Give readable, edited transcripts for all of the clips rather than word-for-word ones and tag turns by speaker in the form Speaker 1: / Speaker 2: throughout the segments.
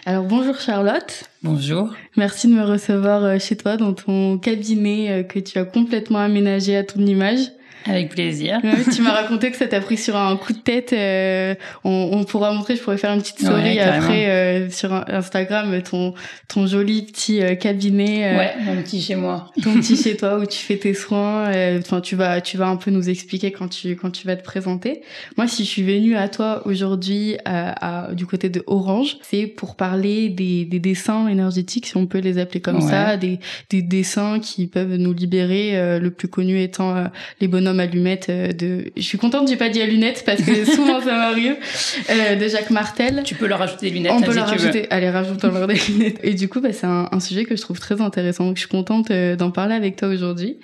Speaker 1: Alors bonjour Charlotte.
Speaker 2: Bonjour.
Speaker 1: Merci de me recevoir chez toi dans ton cabinet que tu as complètement aménagé à ton image.
Speaker 2: Avec plaisir.
Speaker 1: Ouais, tu m'as raconté que ça t'a pris sur un coup de tête. On pourra montrer, je pourrais faire une petite story après sur Instagram, ton joli petit cabinet.
Speaker 2: Ouais, mon petit chez moi.
Speaker 1: Ton petit chez toi où tu fais tes soins. Enfin, tu vas un peu nous expliquer quand tu vas te présenter. Moi, si je suis venue à toi aujourd'hui du côté de Orange, c'est pour parler des dessins énergétiques, si on peut les appeler comme ça, des dessins qui peuvent nous libérer. Le plus connu étant les bonhommes allumettes je suis contente que j'ai pas dit à lunettes parce que souvent ça m'arrive, de Jacques Martel.
Speaker 2: Tu peux leur rajouter des lunettes.
Speaker 1: On peut leur rajouter. Allez, rajoutons-leur des lunettes. Et du coup, c'est un sujet que je trouve très intéressant. Donc je suis contente d'en parler avec toi aujourd'hui.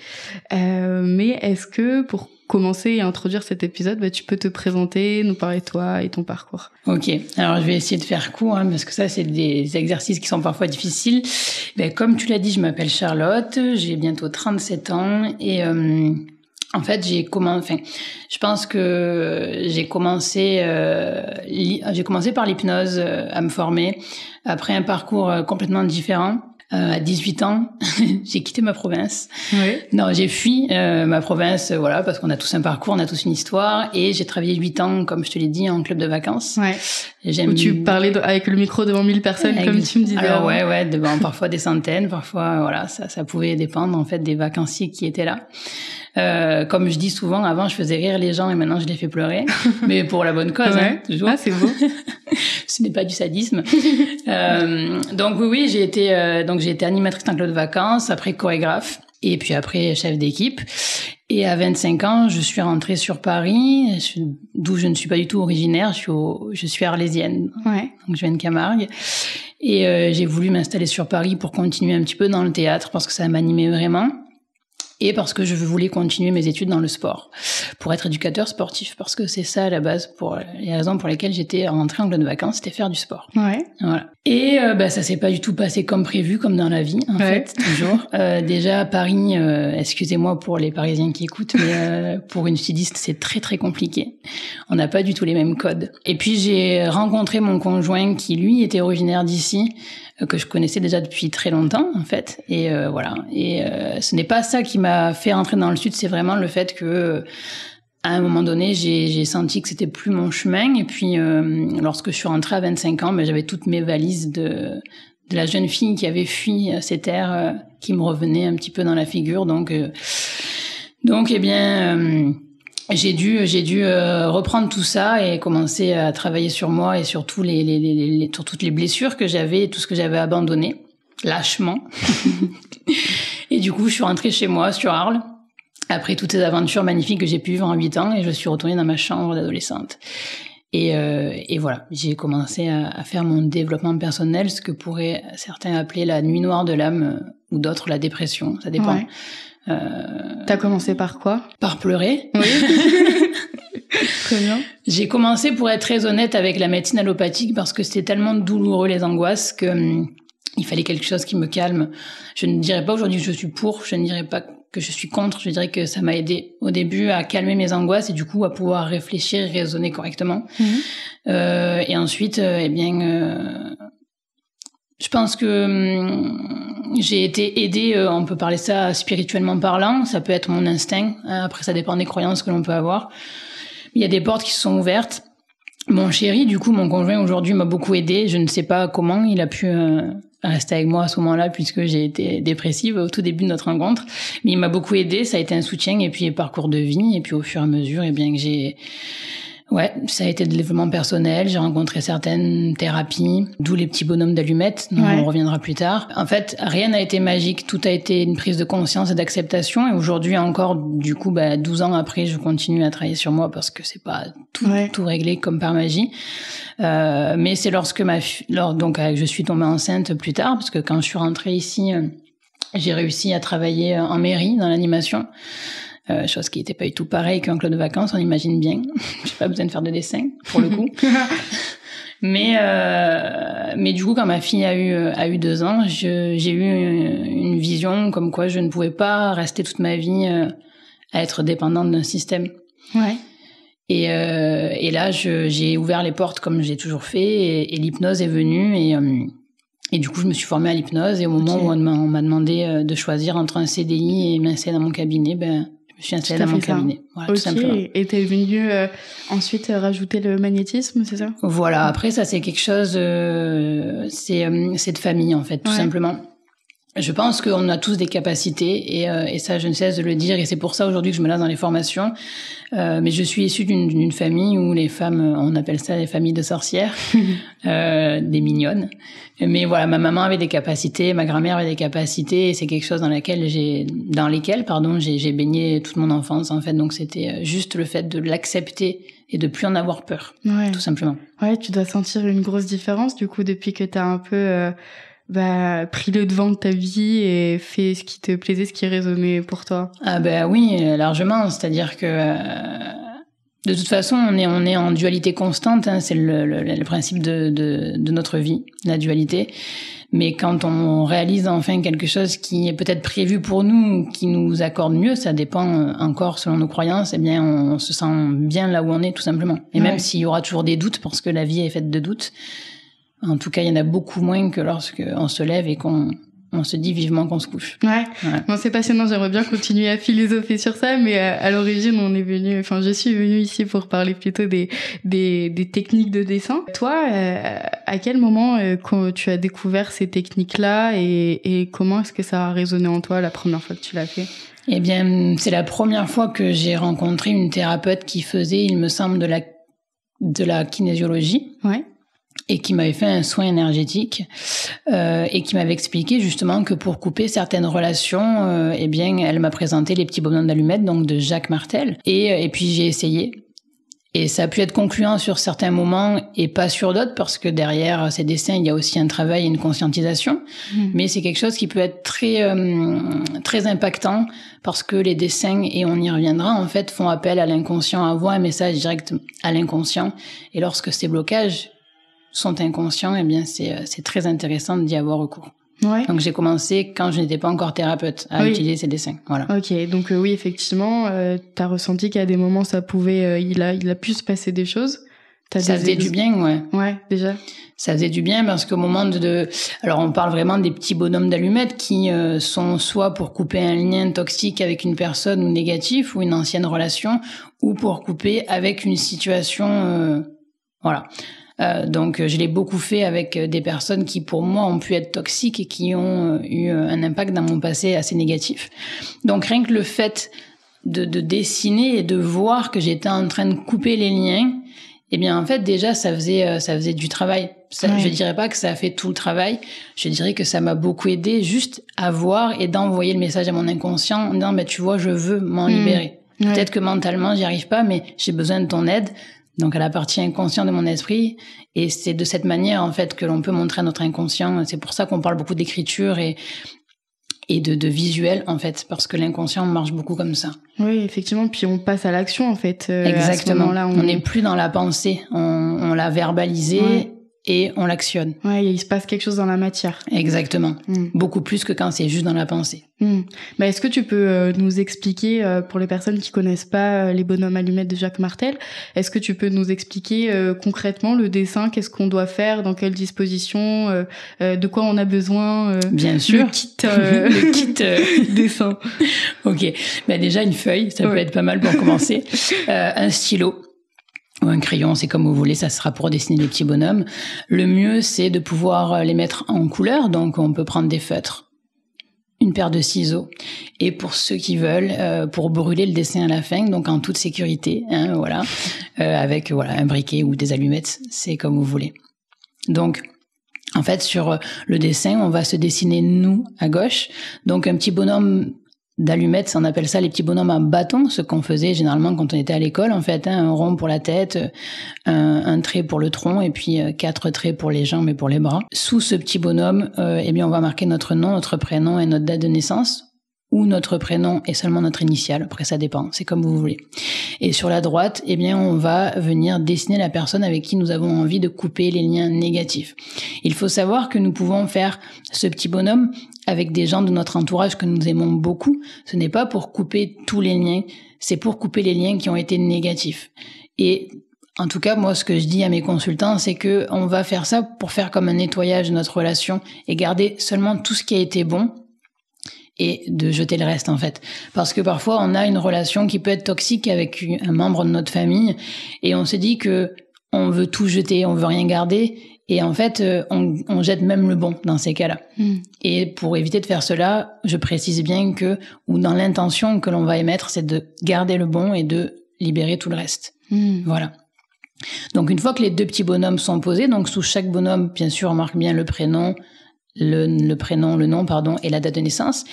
Speaker 1: Mais est-ce que pour commencer et introduire cet épisode, tu peux te présenter, nous parler de toi et ton parcours.
Speaker 2: Ok, alors je vais essayer de faire court, parce que ça, c'est des exercices qui sont parfois difficiles. Comme tu l'as dit, je m'appelle Charlotte, j'ai bientôt 37 ans et en fait, je pense que j'ai commencé par l'hypnose à me former après un parcours complètement différent. À 18 ans, j'ai quitté ma province.
Speaker 1: Oui.
Speaker 2: Non, j'ai fui ma province, parce qu'on a tous un parcours, on a tous une histoire, et j'ai travaillé 8 ans, comme je te l'ai dit, en club de vacances.
Speaker 1: Ouais. Où tu parlais avec le micro devant 1000 personnes, comme tu me disais.
Speaker 2: Alors ouais, devant parfois des centaines, parfois ça pouvait dépendre en fait des vacanciers qui étaient là. Comme je dis souvent, avant je faisais rire les gens et maintenant je les fais pleurer, mais pour la bonne cause, toujours.
Speaker 1: Ah, c'est beau.
Speaker 2: Ce n'est pas du sadisme. Donc oui, j'ai été animatrice en club de vacances, après chorégraphe et puis après chef d'équipe. Et à 25 ans, je suis rentrée sur Paris, d'où je ne suis pas du tout originaire. Je suis arlésienne, donc je viens de Camargue. Et j'ai voulu m'installer sur Paris pour continuer un petit peu dans le théâtre parce que ça m'animait vraiment. Et parce que je voulais continuer mes études dans le sport, pour être éducateur sportif, parce que c'est ça à la base, pour les raisons pour lesquelles j'étais rentrée en club de vacances, c'était faire du sport.
Speaker 1: Ouais.
Speaker 2: Voilà. Et ça s'est pas du tout passé comme prévu, comme dans la vie, en fait, toujours. Déjà à Paris, excusez-moi pour les Parisiens qui écoutent, mais pour une styliste, c'est très très compliqué. On n'a pas du tout les mêmes codes. Et puis j'ai rencontré mon conjoint qui lui était originaire d'ici, que je connaissais déjà depuis très longtemps en fait, et voilà. Et ce n'est pas ça qui m'a fait rentrer dans le sud, c'est vraiment le fait que à un moment donné j'ai senti que c'était plus mon chemin. Et puis lorsque je suis rentrée à 25 ans, j'avais toutes mes valises de la jeune fille qui avait fui ces terres qui me revenaient un petit peu dans la figure. Donc eh bien j'ai dû reprendre tout ça et commencer à travailler sur moi et sur sur toutes les blessures que j'avais et tout ce que j'avais abandonné lâchement. Et du coup, je suis rentrée chez moi sur Arles après toutes ces aventures magnifiques que j'ai pu vivre en 8 ans et je suis retournée dans ma chambre d'adolescente. Et voilà, j'ai commencé à faire mon développement personnel, ce que pourraient certains appeler la nuit noire de l'âme ou d'autres la dépression, ça dépend.
Speaker 1: Ouais. T'as commencé par quoi?
Speaker 2: Par pleurer.
Speaker 1: Oui. Très bien.
Speaker 2: J'ai commencé, pour être très honnête, avec la médecine allopathique parce que c'était tellement douloureux les angoisses que il fallait quelque chose qui me calme. Je ne dirais pas aujourd'hui que je suis pour, je ne dirais pas que je suis contre, je dirais que ça m'a aidé au début à calmer mes angoisses et du coup à pouvoir réfléchir et raisonner correctement. Et ensuite, je pense que j'ai été aidée, on peut parler ça spirituellement parlant, ça peut être mon instinct, après ça dépend des croyances que l'on peut avoir. Il y a des portes qui se sont ouvertes. Mon chéri, du coup, mon conjoint aujourd'hui m'a beaucoup aidée, je ne sais pas comment il a pu rester avec moi à ce moment-là puisque j'ai été dépressive au tout début de notre rencontre, mais il m'a beaucoup aidée, ça a été un soutien et puis parcours de vie et puis au fur et à mesure, ça a été de développement personnel, j'ai rencontré certaines thérapies, d'où les petits bonhommes d'allumettes, dont on reviendra plus tard. En fait, rien n'a été magique, tout a été une prise de conscience et d'acceptation, et aujourd'hui encore, du coup, 12 ans après, je continue à travailler sur moi parce que c'est pas tout réglé comme par magie. Mais c'est lorsque je suis tombée enceinte plus tard, parce que quand je suis rentrée ici, j'ai réussi à travailler en mairie, dans l'animation. Chose qui n'était pas du tout pareil qu'un club de vacances, on imagine bien. J'ai pas besoin de faire de dessin, pour le coup. Mais du coup, quand ma fille a eu 2 ans, j'ai eu une vision comme quoi je ne pouvais pas rester toute ma vie à être dépendante d'un système.
Speaker 1: Ouais.
Speaker 2: Et là, j'ai ouvert les portes comme j'ai toujours fait, et l'hypnose est venue, et du coup, je me suis formée à l'hypnose, et au moment où on m'a demandé de choisir entre un CDI et m'installer dans mon cabinet, je me suis installée dans mon cabinet. Voilà, tout simplement.
Speaker 1: Et t'es venue ensuite rajouter le magnétisme, c'est ça?
Speaker 2: Voilà, après ça c'est quelque chose, c'est de famille en fait, tout simplement. Je pense qu'on a tous des capacités, et ça je ne cesse de le dire, et c'est pour ça aujourd'hui que je me lance dans les formations. Mais je suis issue d'une famille où les femmes, on appelle ça les familles de sorcières, des mignonnes. Mais voilà, ma maman avait des capacités, ma grand-mère avait des capacités, et c'est quelque chose dans lesquelles j'ai baigné toute mon enfance en fait. Donc c'était juste le fait de l'accepter et de plus en avoir peur, tout simplement.
Speaker 1: Ouais, tu dois sentir une grosse différence du coup depuis que t'as un peu pris le devant de ta vie et fait ce qui te plaisait, ce qui résonnait pour toi.
Speaker 2: Ah oui, largement. C'est-à-dire que de toute façon, on est en dualité constante. Hein, c'est le principe de notre vie, la dualité. Mais quand on réalise enfin quelque chose qui est peut-être prévu pour nous, qui nous accorde mieux, ça dépend encore selon nos croyances, eh bien on se sent bien là où on est, tout simplement. Et même s'il y aura toujours des doutes, parce que la vie est faite de doutes, en tout cas, il y en a beaucoup moins que lorsqu'on se lève et qu'on se dit vivement qu'on se couche.
Speaker 1: Ouais. Bon, c'est passionnant. J'aimerais bien continuer à philosopher sur ça, mais à l'origine, je suis venue ici pour parler plutôt des techniques de dessin. Toi, à quel moment quand tu as découvert ces techniques-là et comment est-ce que ça a résonné en toi la première fois que tu l'as fait?
Speaker 2: Eh bien, c'est la première fois que j'ai rencontré une thérapeute qui faisait, il me semble, de la kinésiologie.
Speaker 1: Ouais.
Speaker 2: Et qui m'avait fait un soin énergétique, et qui m'avait expliqué justement que pour couper certaines relations, eh bien, elle m'a présenté les petits bonhommes d'allumettes, donc de Jacques Martel, et puis j'ai essayé. Et ça a pu être concluant sur certains moments et pas sur d'autres, parce que derrière ces dessins, il y a aussi un travail et une conscientisation. Mais c'est quelque chose qui peut être très impactant, parce que les dessins, et on y reviendra, en fait, font appel à l'inconscient, envoient un message direct à l'inconscient. Et lorsque ces blocages sont inconscients, eh bien c'est très intéressant d'y avoir recours.
Speaker 1: Ouais.
Speaker 2: Donc j'ai commencé quand je n'étais pas encore thérapeute à utiliser ces dessins. Voilà.
Speaker 1: Ok, donc oui, effectivement, t'as ressenti qu'à des moments ça pouvait, il a pu se passer des choses.
Speaker 2: Ça faisait du bien, ouais.
Speaker 1: Ouais, déjà.
Speaker 2: Ça faisait du bien parce qu'au moment alors on parle vraiment des petits bonhommes d'allumettes qui sont soit pour couper un lien toxique avec une personne ou négatif ou une ancienne relation, ou pour couper avec une situation, voilà. Donc je l'ai beaucoup fait avec des personnes qui pour moi ont pu être toxiques et qui ont eu un impact dans mon passé assez négatif. Donc rien que le fait de dessiner et de voir que j'étais en train de couper les liens, eh bien en fait déjà ça faisait du travail. Je dirais pas que ça a fait tout le travail, je dirais que ça m'a beaucoup aidé juste à voir et d'envoyer le message à mon inconscient en disant tu vois, je veux m'en libérer. Peut-être que mentalement j'y arrive pas, mais j'ai besoin de ton aide. Donc à la partie inconsciente de mon esprit, et c'est de cette manière en fait que l'on peut montrer à notre inconscient. C'est pour ça qu'on parle beaucoup d'écriture et de visuel en fait, parce que l'inconscient marche beaucoup comme ça.
Speaker 1: Oui, effectivement, puis on passe à l'action en fait.
Speaker 2: Exactement.
Speaker 1: À ce moment-là,
Speaker 2: on n'est plus dans la pensée, on l'a verbalisé et on l'actionne.
Speaker 1: Ouais, il se passe quelque chose dans la matière.
Speaker 2: Exactement. Beaucoup plus que quand c'est juste dans la pensée.
Speaker 1: Mais est-ce que tu peux nous expliquer, pour les personnes qui connaissent pas les bonhommes allumettes de Jacques Martel, est-ce que tu peux nous expliquer concrètement le dessin, qu'est-ce qu'on doit faire, dans quelle disposition, de quoi on a besoin?
Speaker 2: Bien sûr.
Speaker 1: Le kit dessin.
Speaker 2: Ok. Déjà une feuille, ça peut être pas mal pour commencer. Un stylo. Ou un crayon, c'est comme vous voulez, ça sera pour dessiner les petits bonhommes. Le mieux, c'est de pouvoir les mettre en couleur, donc on peut prendre des feutres, une paire de ciseaux, et pour ceux qui veulent, pour brûler le dessin à la fin, donc en toute sécurité, avec un briquet ou des allumettes, c'est comme vous voulez. Donc, en fait, sur le dessin, on va se dessiner nous à gauche, donc un petit bonhomme d'allumettes, on appelle ça les petits bonhommes à bâton, ce qu'on faisait généralement quand on était à l'école, en fait, un rond pour la tête, un trait pour le tronc, et puis 4 traits pour les jambes et pour les bras. Sous ce petit bonhomme, on va marquer notre nom, notre prénom et notre date de naissance, ou notre prénom et seulement notre initiale, après ça dépend, c'est comme vous voulez. Et sur la droite, on va venir dessiner la personne avec qui nous avons envie de couper les liens négatifs. Il faut savoir que nous pouvons faire ce petit bonhomme avec des gens de notre entourage que nous aimons beaucoup. Ce n'est pas pour couper tous les liens, c'est pour couper les liens qui ont été négatifs. Et en tout cas, moi, ce que je dis à mes consultants, c'est que on va faire ça pour faire comme un nettoyage de notre relation et garder seulement tout ce qui a été bon et de jeter le reste, en fait. Parce que parfois, on a une relation qui peut être toxique avec un membre de notre famille et on se dit que on veut tout jeter, on veut rien garder. Et en fait, on jette même le bon dans ces cas-là. Et pour éviter de faire cela, je précise bien que, ou dans l'intention que l'on va émettre, c'est de garder le bon et de libérer tout le reste. Voilà. Donc une fois que les 2 petits bonhommes sont posés, donc sous chaque bonhomme, bien sûr, on marque bien le prénom, le nom, et la date de naissance.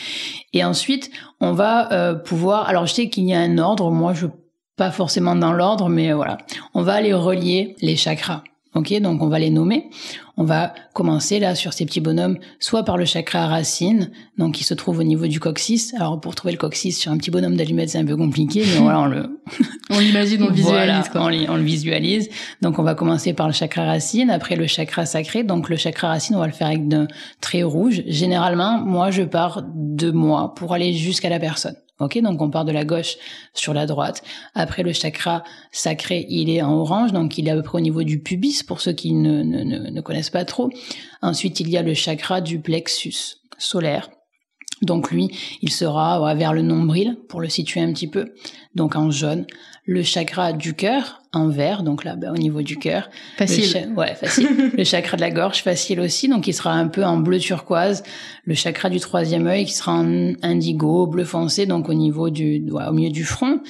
Speaker 2: Et ensuite, on va pouvoir... Alors je sais qu'il y a un ordre, moi je pas forcément dans l'ordre, mais voilà. On va aller relier les chakras. Ok, donc on va les nommer. On va commencer là sur ces petits bonhommes, soit par le chakra racine, donc qui se trouve au niveau du coccyx. Alors pour trouver le coccyx sur un petit bonhomme d'allumette, c'est un peu compliqué, mais voilà,
Speaker 1: on l'imagine, on le visualise.
Speaker 2: Voilà,
Speaker 1: quoi.
Speaker 2: On le visualise. Donc on va commencer par le chakra racine, après le chakra sacré. Donc le chakra racine, on va le faire avec d'un trait rouge. Généralement, moi, je pars de moi pour aller jusqu'à la personne. Ok, donc on part de la gauche sur la droite. Après, le chakra sacré, il est en orange, donc il est à peu près au niveau du pubis, pour ceux qui ne connaissent pas trop. Ensuite, il y a le chakra du plexus solaire. Donc lui, il sera vers le nombril, pour le situer un petit peu, donc en jaune. Le chakra du cœur, en vert, donc là, au niveau du cœur.
Speaker 1: Facile.
Speaker 2: Facile. Le chakra de la gorge, facile aussi, donc il sera un peu en bleu turquoise. Le chakra du 3e œil, qui sera en indigo, bleu foncé, donc au niveau au milieu du front.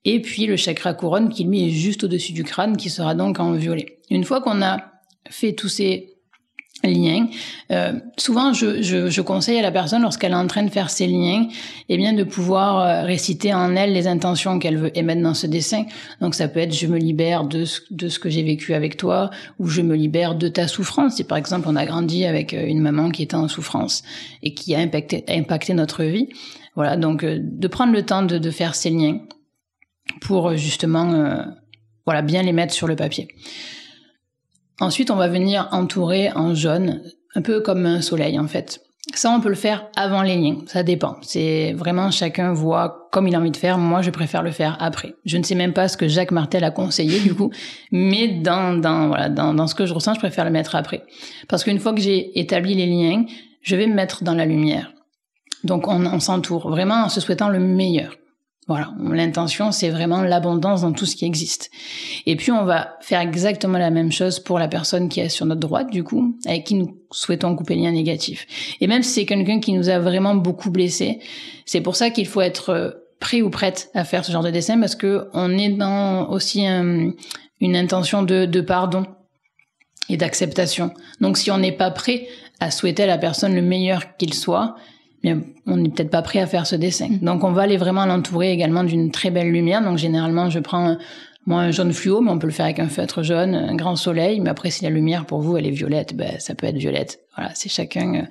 Speaker 2: Et puis le chakra couronne, qui lui est juste au-dessus du crâne, qui sera donc en violet. Une fois qu'on a fait tous ces liens. Souvent, je conseille à la personne, lorsqu'elle est en train de faire ses liens, eh bien, de pouvoir réciter en elle les intentions qu'elle veut émettre dans ce dessin. Donc, ça peut être « je me libère de ce que j'ai vécu avec toi » ou « je me libère de ta souffrance ». Si, par exemple, on a grandi avec une maman qui était en souffrance et qui a impacté notre vie. Voilà, donc, de prendre le temps de faire ces liens pour, justement, bien les mettre sur le papier. Ensuite, on va venir entourer en jaune, un peu comme un soleil en fait. Ça, on peut le faire avant les liens, ça dépend. C'est vraiment chacun voit comme il a envie de faire. Moi, je préfère le faire après. Je ne sais même pas ce que Jacques Martel a conseillé du coup, mais dans ce que je ressens, je préfère le mettre après. Parce qu'une fois que j'ai établi les liens, je vais me mettre dans la lumière. Donc, on s'entoure vraiment en se souhaitant le meilleur. Voilà, l'intention, c'est vraiment l'abondance dans tout ce qui existe. Et puis, on va faire exactement la même chose pour la personne qui est sur notre droite, du coup, avec qui nous souhaitons couper les liens négatifs. Et même si c'est quelqu'un qui nous a vraiment beaucoup blessés, c'est pour ça qu'il faut être prêt ou prête à faire ce genre de dessin, parce que on est dans aussi une intention de pardon et d'acceptation. Donc, si on n'est pas prêt à souhaiter à la personne le meilleur qu'il soit, bien, on n'est peut-être pas prêt à faire ce dessin. Donc, on va aller vraiment l'entourer également d'une très belle lumière. Donc, généralement, je prends un jaune fluo, mais on peut le faire avec un feutre jaune, un grand soleil. Mais après, si la lumière, pour vous, elle est violette, ça peut être violette. Voilà, c'est chacun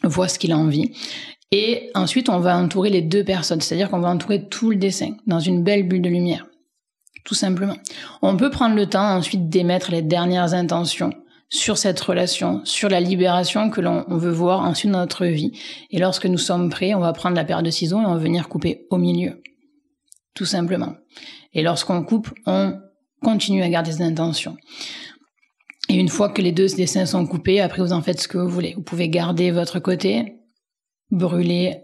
Speaker 2: voit ce qu'il a envie. Et ensuite, on va entourer les 2 personnes. C'est-à-dire qu'on va entourer tout le dessin dans une belle bulle de lumière. Tout simplement. On peut prendre le temps ensuite d'émettre les dernières intentions sur cette relation, sur la libération que l'on veut voir ensuite dans notre vie. Et lorsque nous sommes prêts, on va prendre la paire de ciseaux et on va venir couper au milieu. Tout simplement. Et lorsqu'on coupe, on continue à garder ses intentions. Et une fois que les 2 dessins sont coupés, après vous en faites ce que vous voulez. Vous pouvez garder votre côté, brûler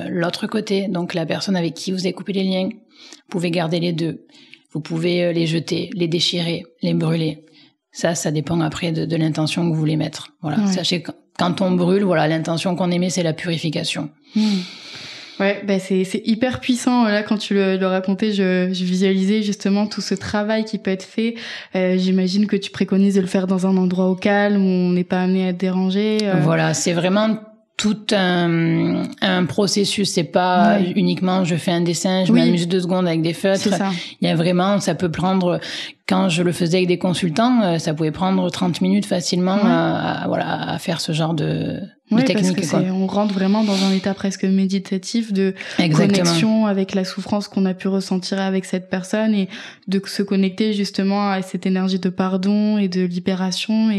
Speaker 2: l'autre côté, donc la personne avec qui vous avez coupé les liens. Vous pouvez garder les 2. Vous pouvez les jeter, les déchirer, les brûler. Ça dépend après de l'intention que vous voulez mettre. Voilà. Ouais. Sachez que quand on brûle, voilà, l'intention qu'on émet, c'est la purification.
Speaker 1: Ouais, c'est hyper puissant. Là, quand tu le racontais, je visualisais justement tout ce travail qui peut être fait. J'imagine que tu préconises de le faire dans un endroit au calme où on n'est pas amené à être dérangé.
Speaker 2: Voilà, c'est vraiment tout un processus. C'est pas uniquement je fais un dessin, je m'amuse 2 secondes avec des feutres. Il y a vraiment, ça peut prendre, quand je le faisais avec des consultants, ça pouvait prendre 30 minutes facilement à faire ce genre de technique.
Speaker 1: Parce que on rentre vraiment dans un état presque méditatif de connexion avec la souffrance qu'on a pu ressentir avec cette personne et de se connecter justement à cette énergie de pardon et de libération.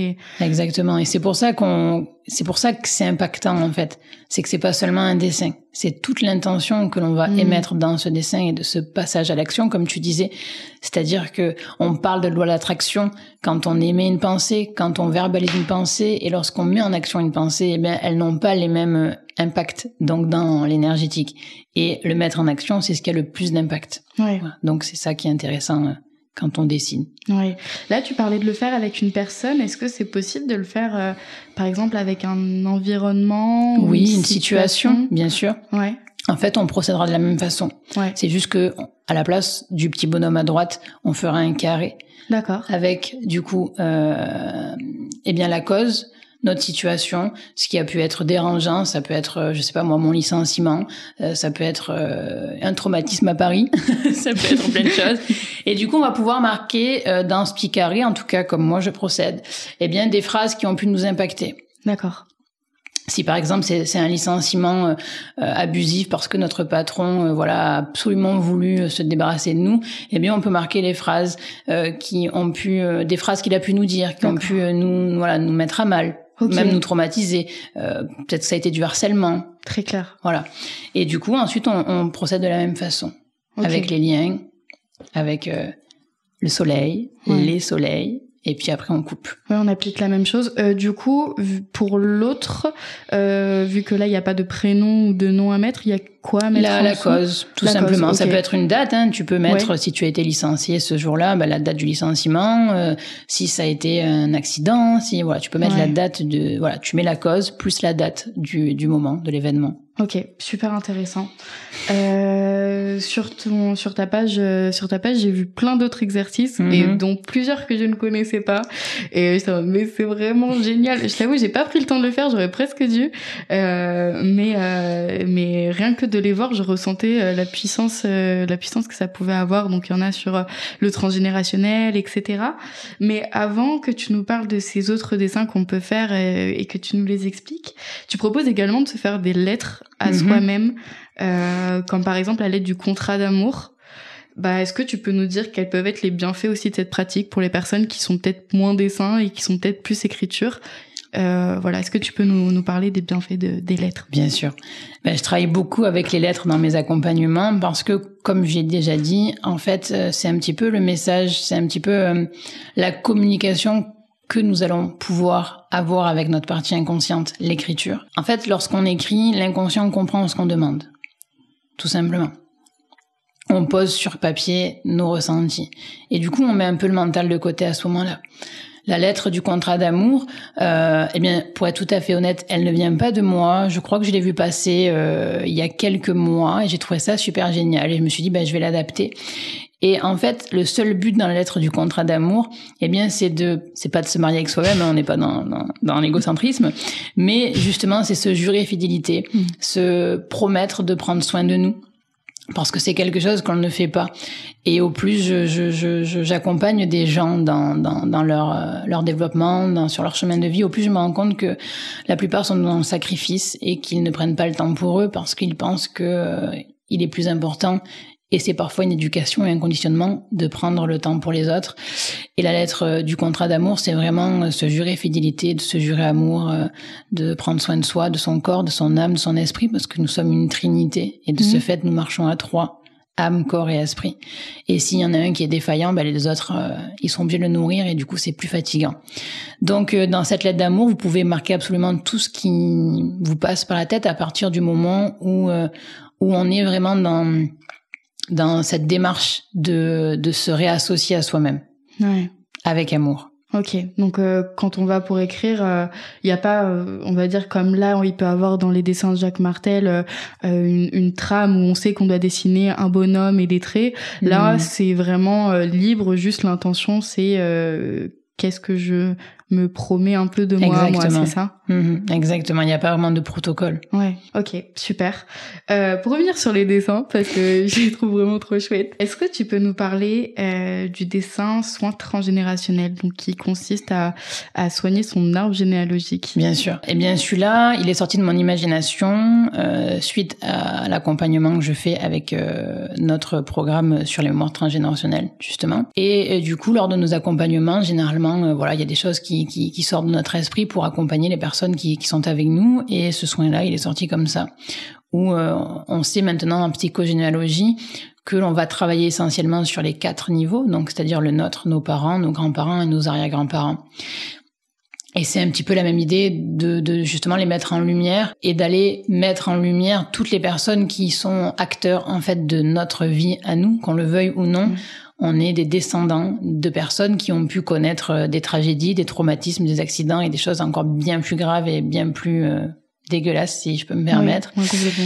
Speaker 2: Exactement. Et c'est pour ça que c'est impactant en fait. C'est que c'est pas seulement un dessin. C'est toute l'intention que l'on va émettre dans ce dessin et de ce passage à l'action, comme tu disais. C'est-à-dire que on parle de loi de l'attraction quand on émet une pensée, quand on verbalise une pensée, et lorsqu'on met en action une pensée, eh bien, elles n'ont pas les mêmes impacts, donc dans l'énergétique. Et le mettre en action, c'est ce qui a le plus d'impact.
Speaker 1: Ouais.
Speaker 2: Voilà. Donc c'est ça qui est intéressant quand on dessine.
Speaker 1: Oui. Là, tu parlais de le faire avec une personne. Est-ce que c'est possible de le faire, par exemple, avec un environnement ou
Speaker 2: Oui, une situation, bien sûr.
Speaker 1: Ouais.
Speaker 2: En fait, on procédera de la même façon.
Speaker 1: Ouais.
Speaker 2: C'est juste que, à la place du petit bonhomme à droite, on fera un carré.
Speaker 1: D'accord.
Speaker 2: Avec, du coup, eh bien, la cause, notre situation, ce qui a pu être dérangeant, ça peut être, je sais pas moi, mon licenciement, ça peut être un traumatisme à Paris, ça peut être plein de choses. Et du coup, on va pouvoir marquer dans ce petit carré, en tout cas comme moi je procède, eh bien des phrases qui ont pu nous impacter.
Speaker 1: D'accord.
Speaker 2: Si par exemple c'est un licenciement abusif parce que notre patron voilà a absolument voulu se débarrasser de nous, eh bien on peut marquer les phrases qui ont pu des phrases qu'il a pu nous dire, qui ont pu nous mettre à mal. Okay. Même nous traumatiser. Peut-être que ça a été du harcèlement.
Speaker 1: Très clair.
Speaker 2: Voilà. Et du coup, ensuite, on procède de la même façon. Okay. Avec les liens, avec le soleil, les soleils, et puis après, on coupe.
Speaker 1: Ouais, on applique la même chose. Du coup, pour l'autre, vu que là, il n'y a pas de prénom ou de nom à mettre, il y a quoi à mettre
Speaker 2: la cause, tout simplement.
Speaker 1: Cause, okay.
Speaker 2: Ça peut être une date, hein. Tu peux mettre, si tu as été licencié ce jour-là, la date du licenciement, si ça a été un accident, voilà, tu peux mettre la date tu mets la cause plus la date du moment, de l'événement.
Speaker 1: Ok, super intéressant. Sur ta page, j'ai vu plein d'autres exercices et dont plusieurs que je ne connaissais pas. Et mais c'est vraiment génial. Je t'avoue, j'ai pas pris le temps de le faire, j'aurais presque dû. Mais rien que de les voir, je ressentais la puissance que ça pouvait avoir. Donc il y en a sur le transgénérationnel, etc. Mais avant que tu nous parles de ces autres dessins qu'on peut faire et que tu nous les expliques, tu proposes également de se faire des lettres à soi-même, comme par exemple la lettre du contrat d'amour. Est-ce que tu peux nous dire quels peuvent être les bienfaits aussi de cette pratique pour les personnes qui sont peut-être moins dessin et qui sont peut-être plus écriture? Est-ce que tu peux nous parler des bienfaits des lettres?
Speaker 2: Bien sûr. Je travaille beaucoup avec les lettres dans mes accompagnements parce que, comme j'ai déjà dit, en fait, c'est un petit peu le message, c'est un petit peu la communication que nous allons pouvoir avoir avec notre partie inconsciente, l'écriture. En fait, lorsqu'on écrit, l'inconscient comprend ce qu'on demande. Tout simplement. On pose sur papier nos ressentis. Et du coup, on met un peu le mental de côté à ce moment-là. La lettre du contrat d'amour, pour être tout à fait honnête, elle ne vient pas de moi. Je crois que je l'ai vu passer il y a quelques mois et j'ai trouvé ça super génial. Et je me suis dit, je vais l'adapter. Et en fait, le seul but dans la lettre du contrat d'amour, c'est pas de se marier avec soi-même, on n'est pas dans l'égocentrisme, mais justement, c'est se jurer fidélité, se promettre de prendre soin de nous. Parce que c'est quelque chose qu'on ne fait pas. Et au plus, j'accompagne des gens dans leur développement, sur leur chemin de vie, au plus je me rends compte que la plupart sont dans le sacrifice et qu'ils ne prennent pas le temps pour eux parce qu'ils pensent que il est plus important. Et c'est parfois une éducation et un conditionnement de prendre le temps pour les autres. Et la lettre du contrat d'amour, c'est vraiment se jurer fidélité, de se jurer amour, de prendre soin de soi, de son corps, de son âme, de son esprit, parce que nous sommes une trinité. Et de ce fait, nous marchons à 3, âme, corps et esprit. Et s'il y en a un qui est défaillant, les autres, ils sont obligés de le nourrir et du coup, c'est plus fatigant. Donc, dans cette lettre d'amour, vous pouvez marquer absolument tout ce qui vous passe par la tête à partir du moment où on est vraiment dans cette démarche de se réassocier à soi-même.
Speaker 1: Ouais.
Speaker 2: Avec amour.
Speaker 1: Ok, donc quand on va pour écrire, il n'y a pas, on va dire comme là, il peut avoir dans les dessins de Jacques Martel une trame où on sait qu'on doit dessiner un bonhomme et des traits. Là, c'est vraiment libre, juste l'intention, c'est qu'est-ce que je me promets un peu de moi, c'est ça?
Speaker 2: Exactement, il n'y a pas vraiment de protocole.
Speaker 1: Ouais, ok, super. Pour revenir sur les dessins, parce que je les trouve vraiment trop chouettes, est-ce que tu peux nous parler du dessin soin transgénérationnel, donc qui consiste à soigner son arbre généalogique?
Speaker 2: Bien sûr. Eh bien, celui-là, il est sorti de mon imagination suite à l'accompagnement que je fais avec notre programme sur les mémoires transgénérationnelles, justement. Et du coup, lors de nos accompagnements, généralement, il y a des choses qui qui sort de notre esprit pour accompagner les personnes qui sont avec nous. Et ce soin-là, il est sorti comme ça. Où on sait maintenant en psychogénéalogie que l'on va travailler essentiellement sur les 4 niveaux, donc c'est-à-dire le nôtre, nos parents, nos grands-parents et nos arrière-grands-parents. Et c'est un petit peu la même idée de justement les mettre en lumière et d'aller mettre en lumière toutes les personnes qui sont acteurs en fait de notre vie à nous, qu'on le veuille ou non. On est des descendants de personnes qui ont pu connaître des tragédies, des traumatismes, des accidents et des choses encore bien plus graves et bien plus dégueulasses, si je peux me permettre.
Speaker 1: Oui, complètement.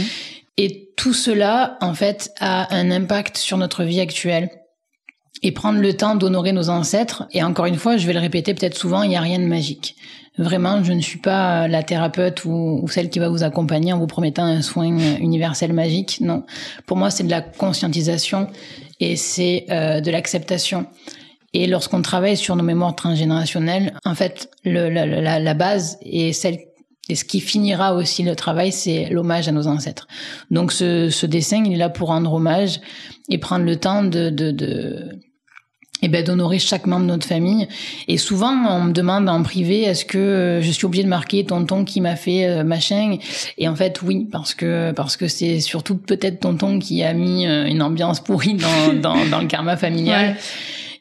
Speaker 2: Et tout cela, en fait, a un impact sur notre vie actuelle. Et prendre le temps d'honorer nos ancêtres. Et encore une fois, je vais le répéter peut-être souvent, il n'y a rien de magique. Vraiment, je ne suis pas la thérapeute ou celle qui va vous accompagner en vous promettant un soin universel magique. Non. Pour moi, c'est de la conscientisation et c'est de l'acceptation. Et lorsqu'on travaille sur nos mémoires transgénérationnelles, en fait, la base et ce qui finira aussi le travail, c'est l'hommage à nos ancêtres. Donc ce dessin, il est là pour rendre hommage et prendre le temps d'honorer chaque membre de notre famille. Et souvent, on me demande en privé, est-ce que je suis obligée de marquer tonton qui m'a fait machin? Et en fait, oui, parce que c'est surtout peut-être tonton qui a mis une ambiance pourrie dans le karma familial.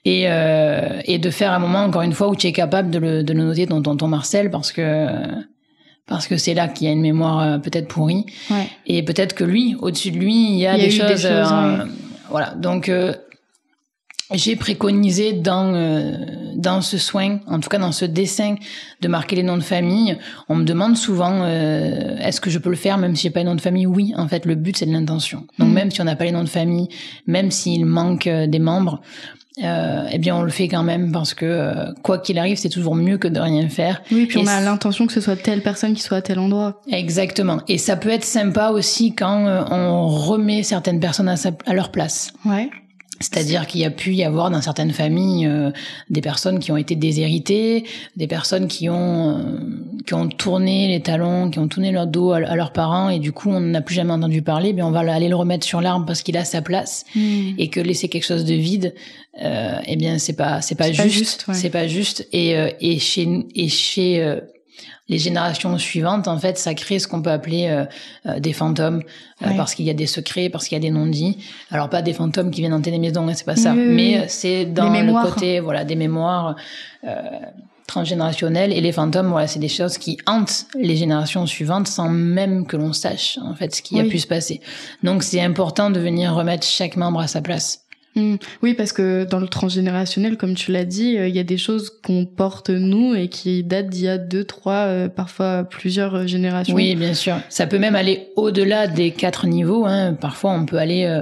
Speaker 2: Ouais. Et de faire un moment, encore une fois, où tu es capable de le noter dans tonton Marcel, parce que c'est là qu'il y a une mémoire peut-être pourrie. Ouais. Et peut-être que lui, au-dessus de lui, il y a des choses ouais. Voilà. Donc, j'ai préconisé dans ce soin, en tout cas dans ce dessin, de marquer les noms de famille. On me demande souvent, est-ce que je peux le faire même si j'ai pas les noms de famille? Oui, en fait, le but, c'est de l'intention. Donc, même si on n'a pas les noms de famille, même s'il manque des membres, eh bien on le fait quand même parce que quoi qu'il arrive, c'est toujours mieux que de rien faire.
Speaker 1: Oui, puis on a l'intention que ce soit telle personne qui soit à tel endroit.
Speaker 2: Exactement. Et ça peut être sympa aussi quand on remet certaines personnes à leur place.
Speaker 1: Ouais.
Speaker 2: C'est-à-dire qu'il y a pu y avoir dans certaines familles des personnes qui ont été déshéritées, des personnes qui ont tourné les talons, qui ont tourné leur dos à leurs parents et du coup on n'a plus jamais entendu parler. Bien on va aller le remettre sur l'arbre parce qu'il a sa place et que laisser quelque chose de vide, eh bien c'est pas juste, ouais. C'est pas juste et chez les générations suivantes, en fait, ça crée ce qu'on peut appeler des fantômes, ouais. Parce qu'il y a des secrets, parce qu'il y a des non-dits. Alors pas des fantômes qui viennent hanter les maisons, hein, c'est pas ça, mais c'est dans le côté, voilà, des mémoires transgénérationnelles. Et les fantômes, voilà, c'est des choses qui hantent les générations suivantes sans même que l'on sache, en fait, ce qui a pu se passer. Donc c'est important de venir remettre chaque membre à sa place.
Speaker 1: Oui, parce que dans le transgénérationnel, comme tu l'as dit, il y a des choses qu'on porte nous et qui datent d'il y a 2, 3, parfois plusieurs générations.
Speaker 2: Oui, bien sûr. Ça peut même aller au-delà des 4 niveaux. Hein. Parfois, on peut aller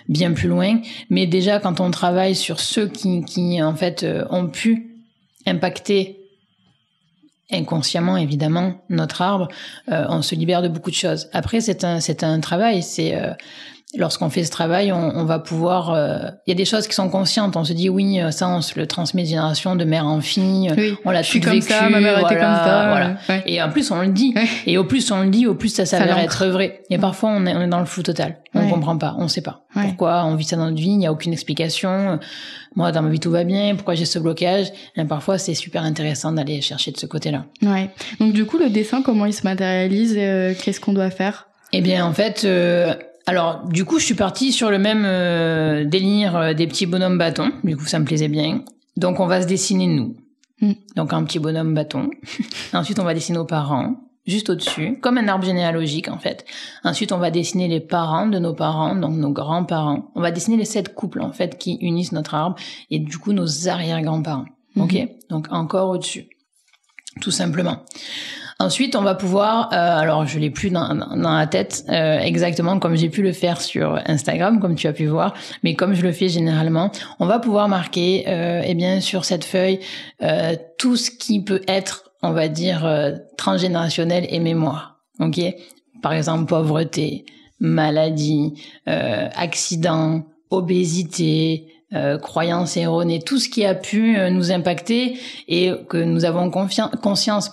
Speaker 2: bien plus loin. Mais déjà, quand on travaille sur ceux qui en fait, ont pu impacter inconsciemment, évidemment, notre arbre, on se libère de beaucoup de choses. Après, c'est un travail. Lorsqu'on fait ce travail, on va pouvoir... Il y a des choses qui sont conscientes. On se dit, oui, ça, on se le transmet de génération, de mère en fille. Oui, on l'a tout vécu.
Speaker 1: Ça, ma mère était comme ça.
Speaker 2: Voilà. Ouais. Et en plus, on le dit. Ouais. Et au plus on le dit, au plus ça s'avère être vrai. Et parfois, on est dans le flou total. On comprend pas. On sait pas. Pourquoi on vit ça dans notre vie. Il n'y a aucune explication. Moi, dans ma vie, tout va bien. Pourquoi j'ai ce blocage? Et parfois, c'est super intéressant d'aller chercher de ce côté-là.
Speaker 1: Ouais. Donc, du coup, le dessin, comment il se matérialise? Qu'est-ce qu'on doit faire?
Speaker 2: Eh bien, en fait... Alors, du coup, je suis partie sur le même délire des petits bonhommes bâtons. Du coup, ça me plaisait bien. Donc, on va se dessiner nous. Donc, un petit bonhomme bâton. Ensuite, on va dessiner nos parents, juste au-dessus, comme un arbre généalogique, en fait. Ensuite, on va dessiner les parents de nos parents, donc nos grands-parents. On va dessiner les 7 couples, en fait, qui unissent notre arbre. Et du coup, nos arrière-grands-parents. OK? Donc, encore au-dessus. Tout simplement. Ensuite, on va pouvoir, alors je l'ai plus dans la tête exactement comme j'ai pu le faire sur Instagram, comme tu as pu voir, mais comme je le fais généralement, on va pouvoir marquer, eh bien, sur cette feuille tout ce qui peut être, on va dire, transgénérationnel et mémoire. Ok ? Par exemple, pauvreté, maladie, accident, obésité. Croyances erronées, tout ce qui a pu nous impacter et que nous avons conscience,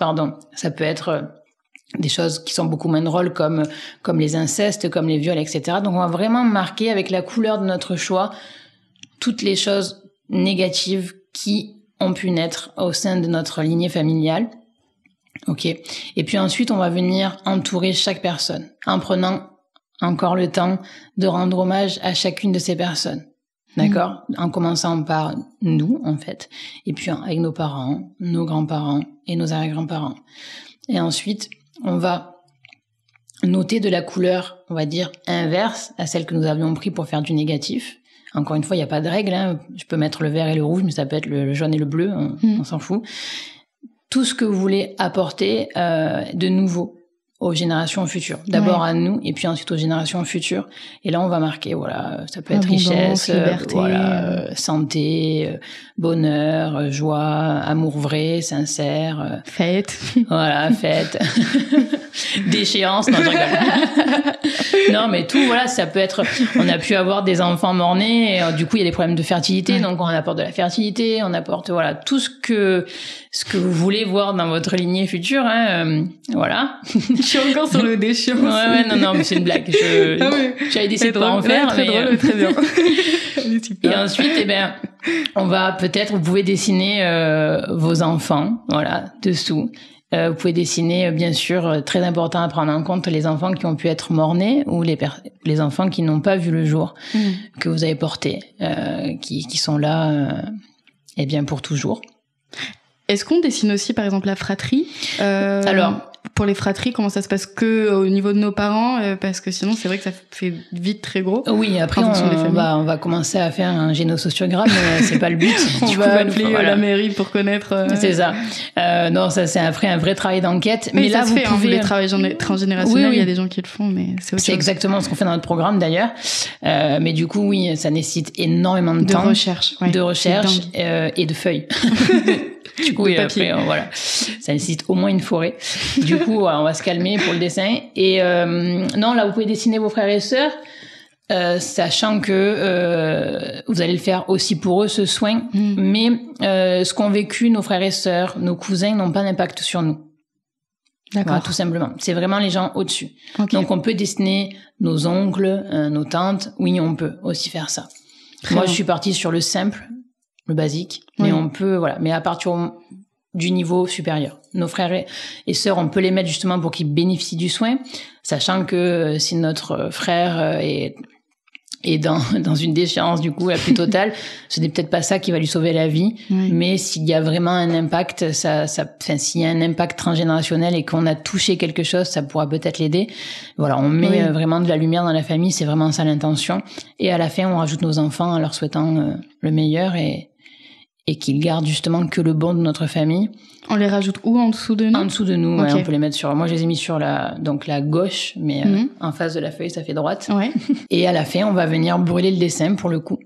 Speaker 2: ça peut être des choses qui sont beaucoup moins drôles comme les incestes, comme les viols, etc. Donc on va vraiment marquer avec la couleur de notre choix toutes les choses négatives qui ont pu naître au sein de notre lignée familiale. Ok. Et puis ensuite, on va venir entourer chaque personne en prenant encore le temps de rendre hommage à chacune de ces personnes. D'accord? En commençant par nous, en fait. Et puis avec nos parents, nos grands-parents et nos arrière-grands-parents. Et ensuite, on va noter de la couleur, on va dire, inverse à celle que nous avions pris pour faire du négatif. Encore une fois, il n'y a pas de règle, hein. Je peux mettre le vert et le rouge, mais ça peut être le jaune et le bleu, on s'en fout. Tout ce que vous voulez apporter de nouveau aux générations futures. D'abord à nous, et puis ensuite aux générations futures. Et là, on va marquer, voilà, ça peut être richesse,
Speaker 1: liberté,
Speaker 2: santé, bonheur, joie, amour vrai, sincère.
Speaker 1: Fête.
Speaker 2: Voilà, fête. Déchéance, non, je rigole. Non, mais tout, voilà, ça peut être... On a pu avoir des enfants morts-nés, et du coup, il y a des problèmes de fertilité, donc on apporte de la fertilité, on apporte, voilà, tout ce que vous voulez voir dans votre lignée future, hein, voilà.
Speaker 1: Je suis encore sur le déchéance.
Speaker 2: Ouais, non, mais c'est une blague. J'avais décidé de pas en faire.
Speaker 1: Très drôle, très bien.
Speaker 2: Et ensuite, on va peut-être, vous pouvez dessiner vos enfants, voilà, dessous. Vous pouvez dessiner, bien sûr, très important à prendre en compte, les enfants qui ont pu être morts-nés ou les enfants qui n'ont pas vu le jour, que vous avez portés, qui sont là, bien pour toujours.
Speaker 1: Est-ce qu'on dessine aussi, par exemple, la fratrie? Alors, pour les fratries, comment ça se passe que au niveau de nos parents? Parce que sinon, c'est vrai que ça fait vite très gros.
Speaker 2: Oui, après, on va commencer à faire un génosociogramme, mais c'est pas le but.
Speaker 1: On va appeler la mairie pour connaître...
Speaker 2: C'est ça. Non, ça, c'est après un vrai travail d'enquête.
Speaker 1: Mais là, vous pouvez... les travails transgénérationnels, il y a des gens qui le font, mais c'est autre chose.
Speaker 2: Exactement ce qu'on fait dans notre programme, d'ailleurs. Mais du coup, oui, ça nécessite énormément de temps. De recherche et de feuilles. Du coup, après, voilà, ça nécessite au moins une forêt. Du coup, on va se calmer pour le dessin. Et non, là, vous pouvez dessiner vos frères et sœurs, sachant que vous allez le faire aussi pour eux, ce soin. Mais ce qu'ont vécu nos frères et sœurs, nos cousins, n'ont pas d'impact sur nous. D'accord. Voilà, tout simplement. C'est vraiment les gens au-dessus. Okay. Donc, on peut dessiner nos oncles, nos tantes. Oui, on peut aussi faire ça. Moi, je suis partie sur le simple, le basique, mais on peut, voilà, mais à partir du niveau supérieur. Nos frères et sœurs, on peut les mettre justement pour qu'ils bénéficient du soin, sachant que si notre frère est dans une déchéance, du coup, la plus totale, ce n'est peut-être pas ça qui va lui sauver la vie, mais s'il y a vraiment un impact, s'il y a un impact transgénérationnel et qu'on a touché quelque chose, ça pourra peut-être l'aider. Voilà, on met vraiment de la lumière dans la famille, c'est vraiment ça l'intention. Et à la fin, on rajoute nos enfants en leur souhaitant le meilleur et qu'ils gardent justement que le bon de notre famille.
Speaker 1: On les rajoute où, en dessous de nous? En
Speaker 2: dessous de nous, on peut les mettre sur... Moi, je les ai mis sur la gauche, mais en face de la feuille, ça fait droite. Et à la fin, on va venir brûler le dessin, pour le coup.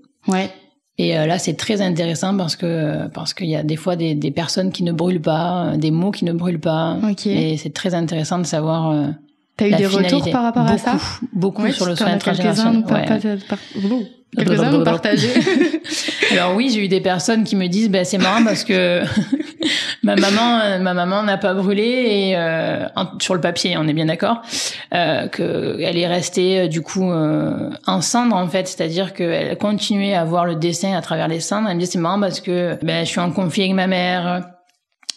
Speaker 2: Et là, c'est très intéressant parce qu'il y a des fois des personnes qui ne brûlent pas, des mots qui ne brûlent pas. Et c'est très intéressant de savoir...
Speaker 1: T'as eu des retours par rapport à ça?
Speaker 2: Beaucoup sur le soin transgénérationnel.
Speaker 1: Quelques-uns nous partager.
Speaker 2: Alors oui, j'ai eu des personnes qui me disent, c'est marrant parce que ma maman n'a pas brûlé et sur le papier, on est bien d'accord, que elle est restée du coup en cendres en fait, c'est-à-dire qu'elle continuait à voir le dessin à travers les cendres. Elle me dit c'est marrant parce que je suis en conflit avec ma mère.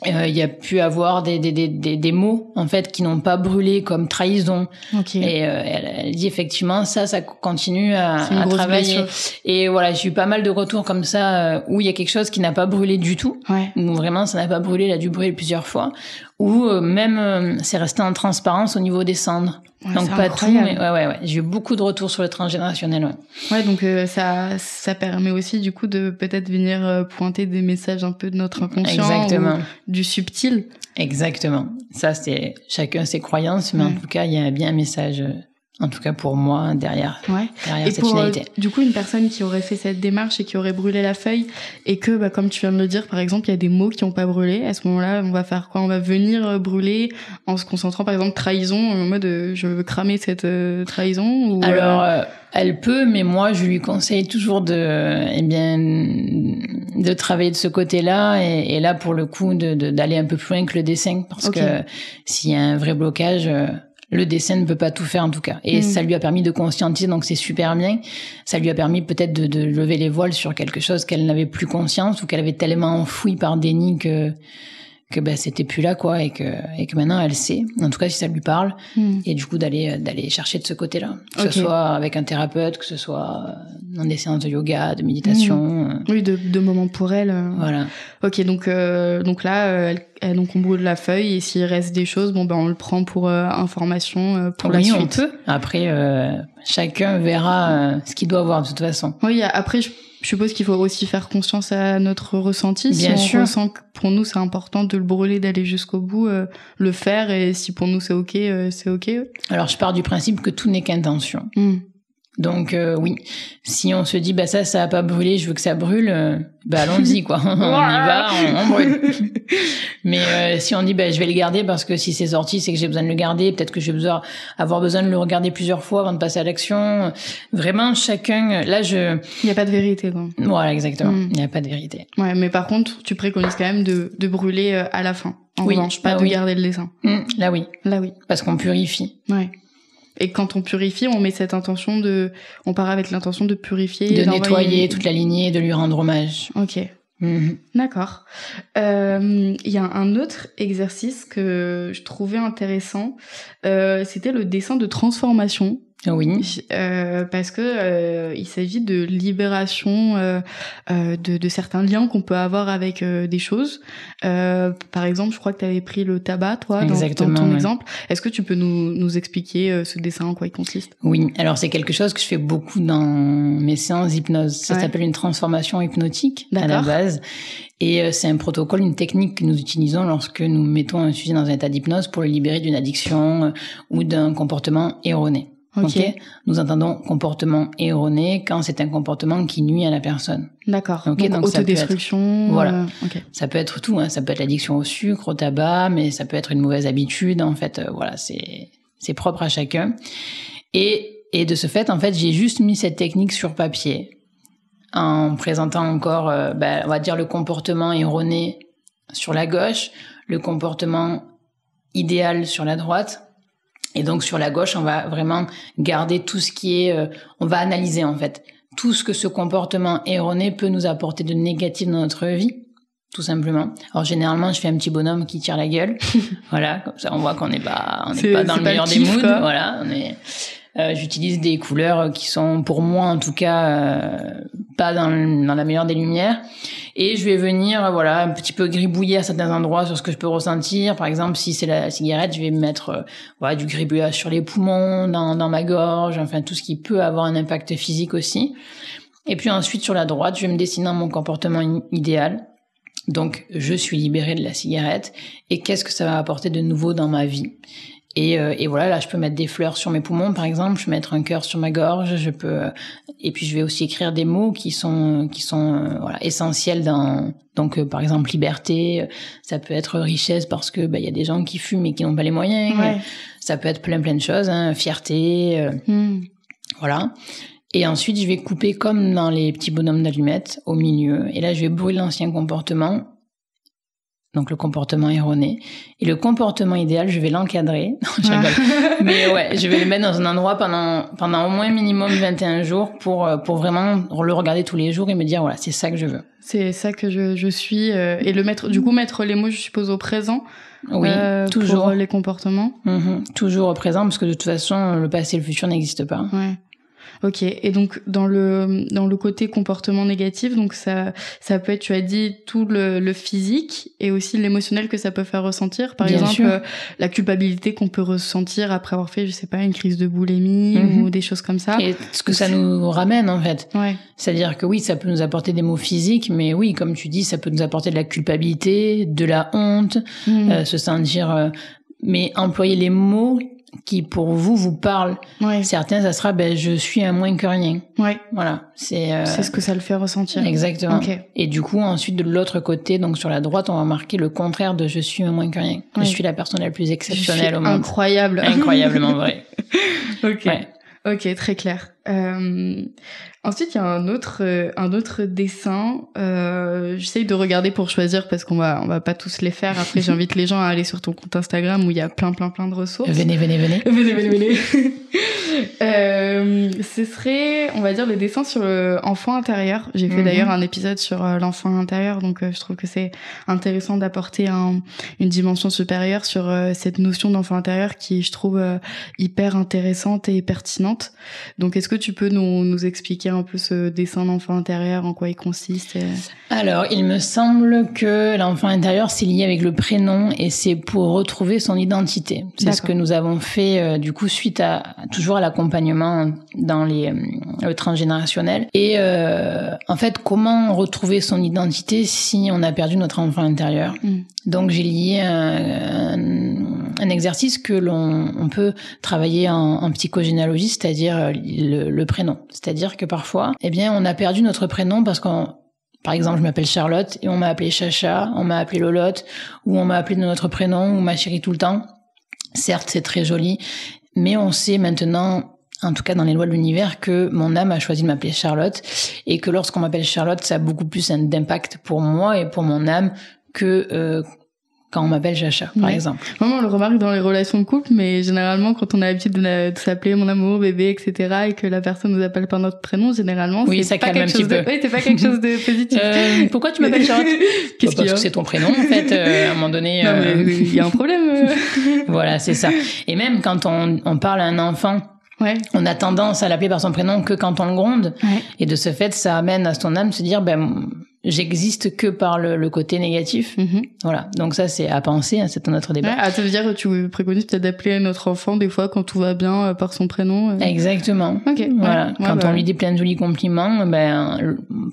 Speaker 2: Il y a pu avoir des mots en fait qui n'ont pas brûlé comme trahison. Et elle dit effectivement ça continue à travailler. Blessure. Et voilà, j'ai eu pas mal de retours comme ça où il y a quelque chose qui n'a pas brûlé du tout. Où vraiment ça n'a pas brûlé, il a dû brûler plusieurs fois. Ou même c'est resté en transparence au niveau des cendres. Donc pas incroyable. Tout, mais ouais. J'ai eu beaucoup de retours sur le transgénérationnel. Donc
Speaker 1: ça permet aussi du coup de peut-être venir pointer des messages un peu de notre inconscient. Exactement. Ou du subtil.
Speaker 2: Exactement. Ça c'est chacun ses croyances, mais en tout cas il y a bien un message. En tout cas pour moi, derrière cette finalité.
Speaker 1: Du coup, une personne qui aurait fait cette démarche et qui aurait brûlé la feuille et que, comme tu viens de le dire, par exemple, il y a des mots qui n'ont pas brûlé, à ce moment-là, on va faire quoi? On va venir brûler en se concentrant, par exemple, trahison, en mode je veux cramer cette trahison ou,
Speaker 2: Alors, elle peut, mais moi, je lui conseille toujours de travailler de ce côté-là et là, pour le coup, d'aller un peu plus loin que le dessin parce que s'il y a un vrai blocage... le dessin ne peut pas tout faire en tout cas. Et ça lui a permis de conscientiser, donc c'est super bien. Ça lui a permis peut-être de lever les voiles sur quelque chose qu'elle n'avait plus conscience ou qu'elle avait tellement enfoui par déni que c'était plus là, quoi, et que maintenant elle sait, en tout cas si ça lui parle, et du coup d'aller chercher de ce côté-là, que ce soit avec un thérapeute, que ce soit dans des séances de yoga, de méditation.
Speaker 1: Oui, de moments pour elle.
Speaker 2: Voilà.
Speaker 1: Ok, donc là, donc on brûle la feuille, et s'il reste des choses, on le prend pour information pour la suite.
Speaker 2: Oui, on peut. Après, chacun verra ce qu'il doit voir de toute façon.
Speaker 1: Oui, après, je suppose qu'il faut aussi faire conscience à notre ressenti.
Speaker 2: Bien sûr.
Speaker 1: On ressent que pour nous c'est important de le brûler, d'aller jusqu'au bout, le faire, et si pour nous c'est ok, c'est ok.
Speaker 2: Alors je pars du principe que tout n'est qu'intention. Donc oui, si on se dit ça a pas brûlé, je veux que ça brûle, allons-y quoi. On y va, on brûle. Mais si on dit je vais le garder parce que si c'est sorti, c'est que j'ai besoin de le garder, peut-être que je vais avoir besoin de le regarder plusieurs fois avant de passer à l'action. Vraiment chacun, là il
Speaker 1: y a pas de vérité quoi.
Speaker 2: Voilà, exactement. Il y a pas de vérité.
Speaker 1: Ouais, mais par contre, tu préconises quand même de brûler à la fin. En revanche, pas de garder le dessin.
Speaker 2: Là oui. Parce qu'on purifie.
Speaker 1: Ouais. Et quand on purifie, on met cette intention on part avec l'intention de purifier,
Speaker 2: de nettoyer toute la lignée et de lui rendre hommage.
Speaker 1: Ok. D'accord. Il y a un autre exercice que je trouvais intéressant. C'était le dessin de transformation.
Speaker 2: Oui.
Speaker 1: Parce que il s'agit de libération de certains liens qu'on peut avoir avec des choses. Par exemple, je crois que tu avais pris le tabac, toi, dans ton exemple. Est-ce que tu peux nous expliquer ce dessin, en quoi il consiste?
Speaker 2: Oui, alors c'est quelque chose que je fais beaucoup dans mes séances d'hypnose. Ça s'appelle une transformation hypnotique à la base. Et c'est un protocole, une technique que nous utilisons lorsque nous mettons un sujet dans un état d'hypnose pour le libérer d'une addiction ou d'un comportement erroné. Okay. Nous entendons comportement erroné quand c'est un comportement qui nuit à la personne.
Speaker 1: D'accord. Okay, donc autodestruction.
Speaker 2: Voilà. Ça peut être tout. Ça peut être l'addiction au sucre, au tabac, mais ça peut être une mauvaise habitude. En fait, voilà, c'est propre à chacun. Et de ce fait, en fait, j'ai juste mis cette technique sur papier en présentant encore, on va dire le comportement erroné sur la gauche, le comportement idéal sur la droite. Et donc sur la gauche, on va vraiment garder tout ce qui est... on va analyser en fait tout ce que ce comportement erroné peut nous apporter de négatif dans notre vie, tout simplement. Alors généralement, je fais un petit bonhomme qui tire la gueule. Voilà, comme ça on voit qu'on n'est pas dans le meilleur des moods. Voilà, j'utilise des couleurs qui sont pour moi en tout cas pas dans la meilleure des lumières. Et je vais venir, un petit peu gribouiller à certains endroits sur ce que je peux ressentir. Par exemple, si c'est la cigarette, je vais mettre du gribouillage sur les poumons, dans ma gorge, enfin tout ce qui peut avoir un impact physique aussi. Et puis ensuite, sur la droite, je vais me dessiner mon comportement idéal. Donc, je suis libérée de la cigarette. Et qu'est-ce que ça va apporter de nouveau dans ma vie ? Et voilà, là, je peux mettre des fleurs sur mes poumons, par exemple. Je peux mettre un cœur sur ma gorge. Et puis je vais aussi écrire des mots qui sont essentiels donc par exemple, liberté. Ça peut être richesse parce que, y a des gens qui fument et qui n'ont pas les moyens.
Speaker 1: Ouais.
Speaker 2: Ça peut être plein de choses, fierté. Voilà. Et ensuite, je vais couper comme dans les petits bonhommes d'allumettes au milieu. Et là, je vais brûler l'ancien comportement. Donc le comportement erroné. Et le comportement idéal, je vais l'encadrer. Non, je rigole. Mais je vais le mettre dans un endroit pendant au moins minimum 21 jours pour vraiment le regarder tous les jours et me dire, voilà, c'est ça que je veux.
Speaker 1: C'est ça que je suis. Et mettre les mots, je suppose, au présent.
Speaker 2: Oui, toujours.
Speaker 1: Pour les comportements.
Speaker 2: Toujours au présent, parce que de toute façon, le passé et le futur n'existent pas.
Speaker 1: Ouais. Ok, et donc dans le côté comportement négatif, donc ça peut être, tu as dit, tout le physique et aussi l'émotionnel que ça peut faire ressentir. Par exemple, la culpabilité qu'on peut ressentir après avoir fait, je sais pas, une crise de boulimie ou des choses comme ça.
Speaker 2: Et ce que ça nous ramène en fait.
Speaker 1: Ouais.
Speaker 2: C'est-à-dire que oui, ça peut nous apporter des maux physiques, mais oui, comme tu dis, ça peut nous apporter de la culpabilité, de la honte, se sentir... mais employer les mots qui pour vous parlent.
Speaker 1: Ouais.
Speaker 2: Certains, ça sera je suis un moins que rien.
Speaker 1: Ouais.
Speaker 2: Voilà, c'est
Speaker 1: ce que ça le fait ressentir.
Speaker 2: Exactement.
Speaker 1: Okay.
Speaker 2: Et du coup, ensuite de l'autre côté, donc sur la droite, on va marquer le contraire de je suis un moins que rien. Ouais. Je suis la personne la plus exceptionnelle au monde.
Speaker 1: Incroyable.
Speaker 2: Incroyablement vrai.
Speaker 1: OK. Ouais. OK, très clair. Ensuite, il y a un autre dessin. J'essaye de regarder pour choisir parce qu'on va pas tous les faire. Après, j'invite les gens à aller sur ton compte Instagram où il y a plein de ressources.
Speaker 2: Venez.
Speaker 1: Ce serait, on va dire, le dessin sur l'enfant intérieur. J'ai fait d'ailleurs un épisode sur l'enfant intérieur, donc je trouve que c'est intéressant d'apporter une dimension supérieure sur cette notion d'enfant intérieur qui, je trouve, hyper intéressante et pertinente. Donc, est-ce que tu peux nous expliquer un peu ce dessin d'enfant intérieur, en quoi il consiste
Speaker 2: Alors, il me semble que l'enfant intérieur, c'est lié avec le prénom et c'est pour retrouver son identité. C'est ce que nous avons fait, du coup, suite toujours à l'accompagnement dans le transgénérationnel. Et en fait, comment retrouver son identité si on a perdu notre enfant intérieur? Donc, j'ai lié un exercice que on peut travailler en psychogénéalogie, c'est-à-dire le prénom. C'est-à-dire que parfois, on a perdu notre prénom parce par exemple, je m'appelle Charlotte et on m'a appelé Chacha, on m'a appelé Lolotte, ou on m'a appelé de notre prénom, ou ma chérie tout le temps. Certes, c'est très joli, mais on sait maintenant, en tout cas dans les lois de l'univers, que mon âme a choisi de m'appeler Charlotte et que lorsqu'on m'appelle Charlotte, ça a beaucoup plus d'impact pour moi et pour mon âme que quand on m'appelle Chacha, par exemple.
Speaker 1: Vraiment, on le remarque dans les relations de couple, mais généralement, quand on a l'habitude de s'appeler mon amour, bébé, etc., et que la personne nous appelle par notre prénom, généralement, c'est pas quelque chose de positif.
Speaker 2: Pourquoi tu m'appelles Charlotte?
Speaker 1: Qu'est-ce qu'il y a?
Speaker 2: Parce que c'est ton prénom, en fait, à un moment donné.
Speaker 1: Non, mais il y a un problème.
Speaker 2: Voilà, c'est ça. Et même quand on parle à un enfant, on a tendance à l'appeler par son prénom que quand on le gronde. Et de ce fait, ça amène à son âme de se dire, j'existe que par le côté négatif. Voilà. Donc ça, c'est à penser, hein, c'est un autre débat.
Speaker 1: Ça veut dire que tu préconises peut-être d'appeler notre enfant des fois quand tout va bien par son prénom.
Speaker 2: Exactement. Voilà. Quand on lui dit plein de jolis compliments,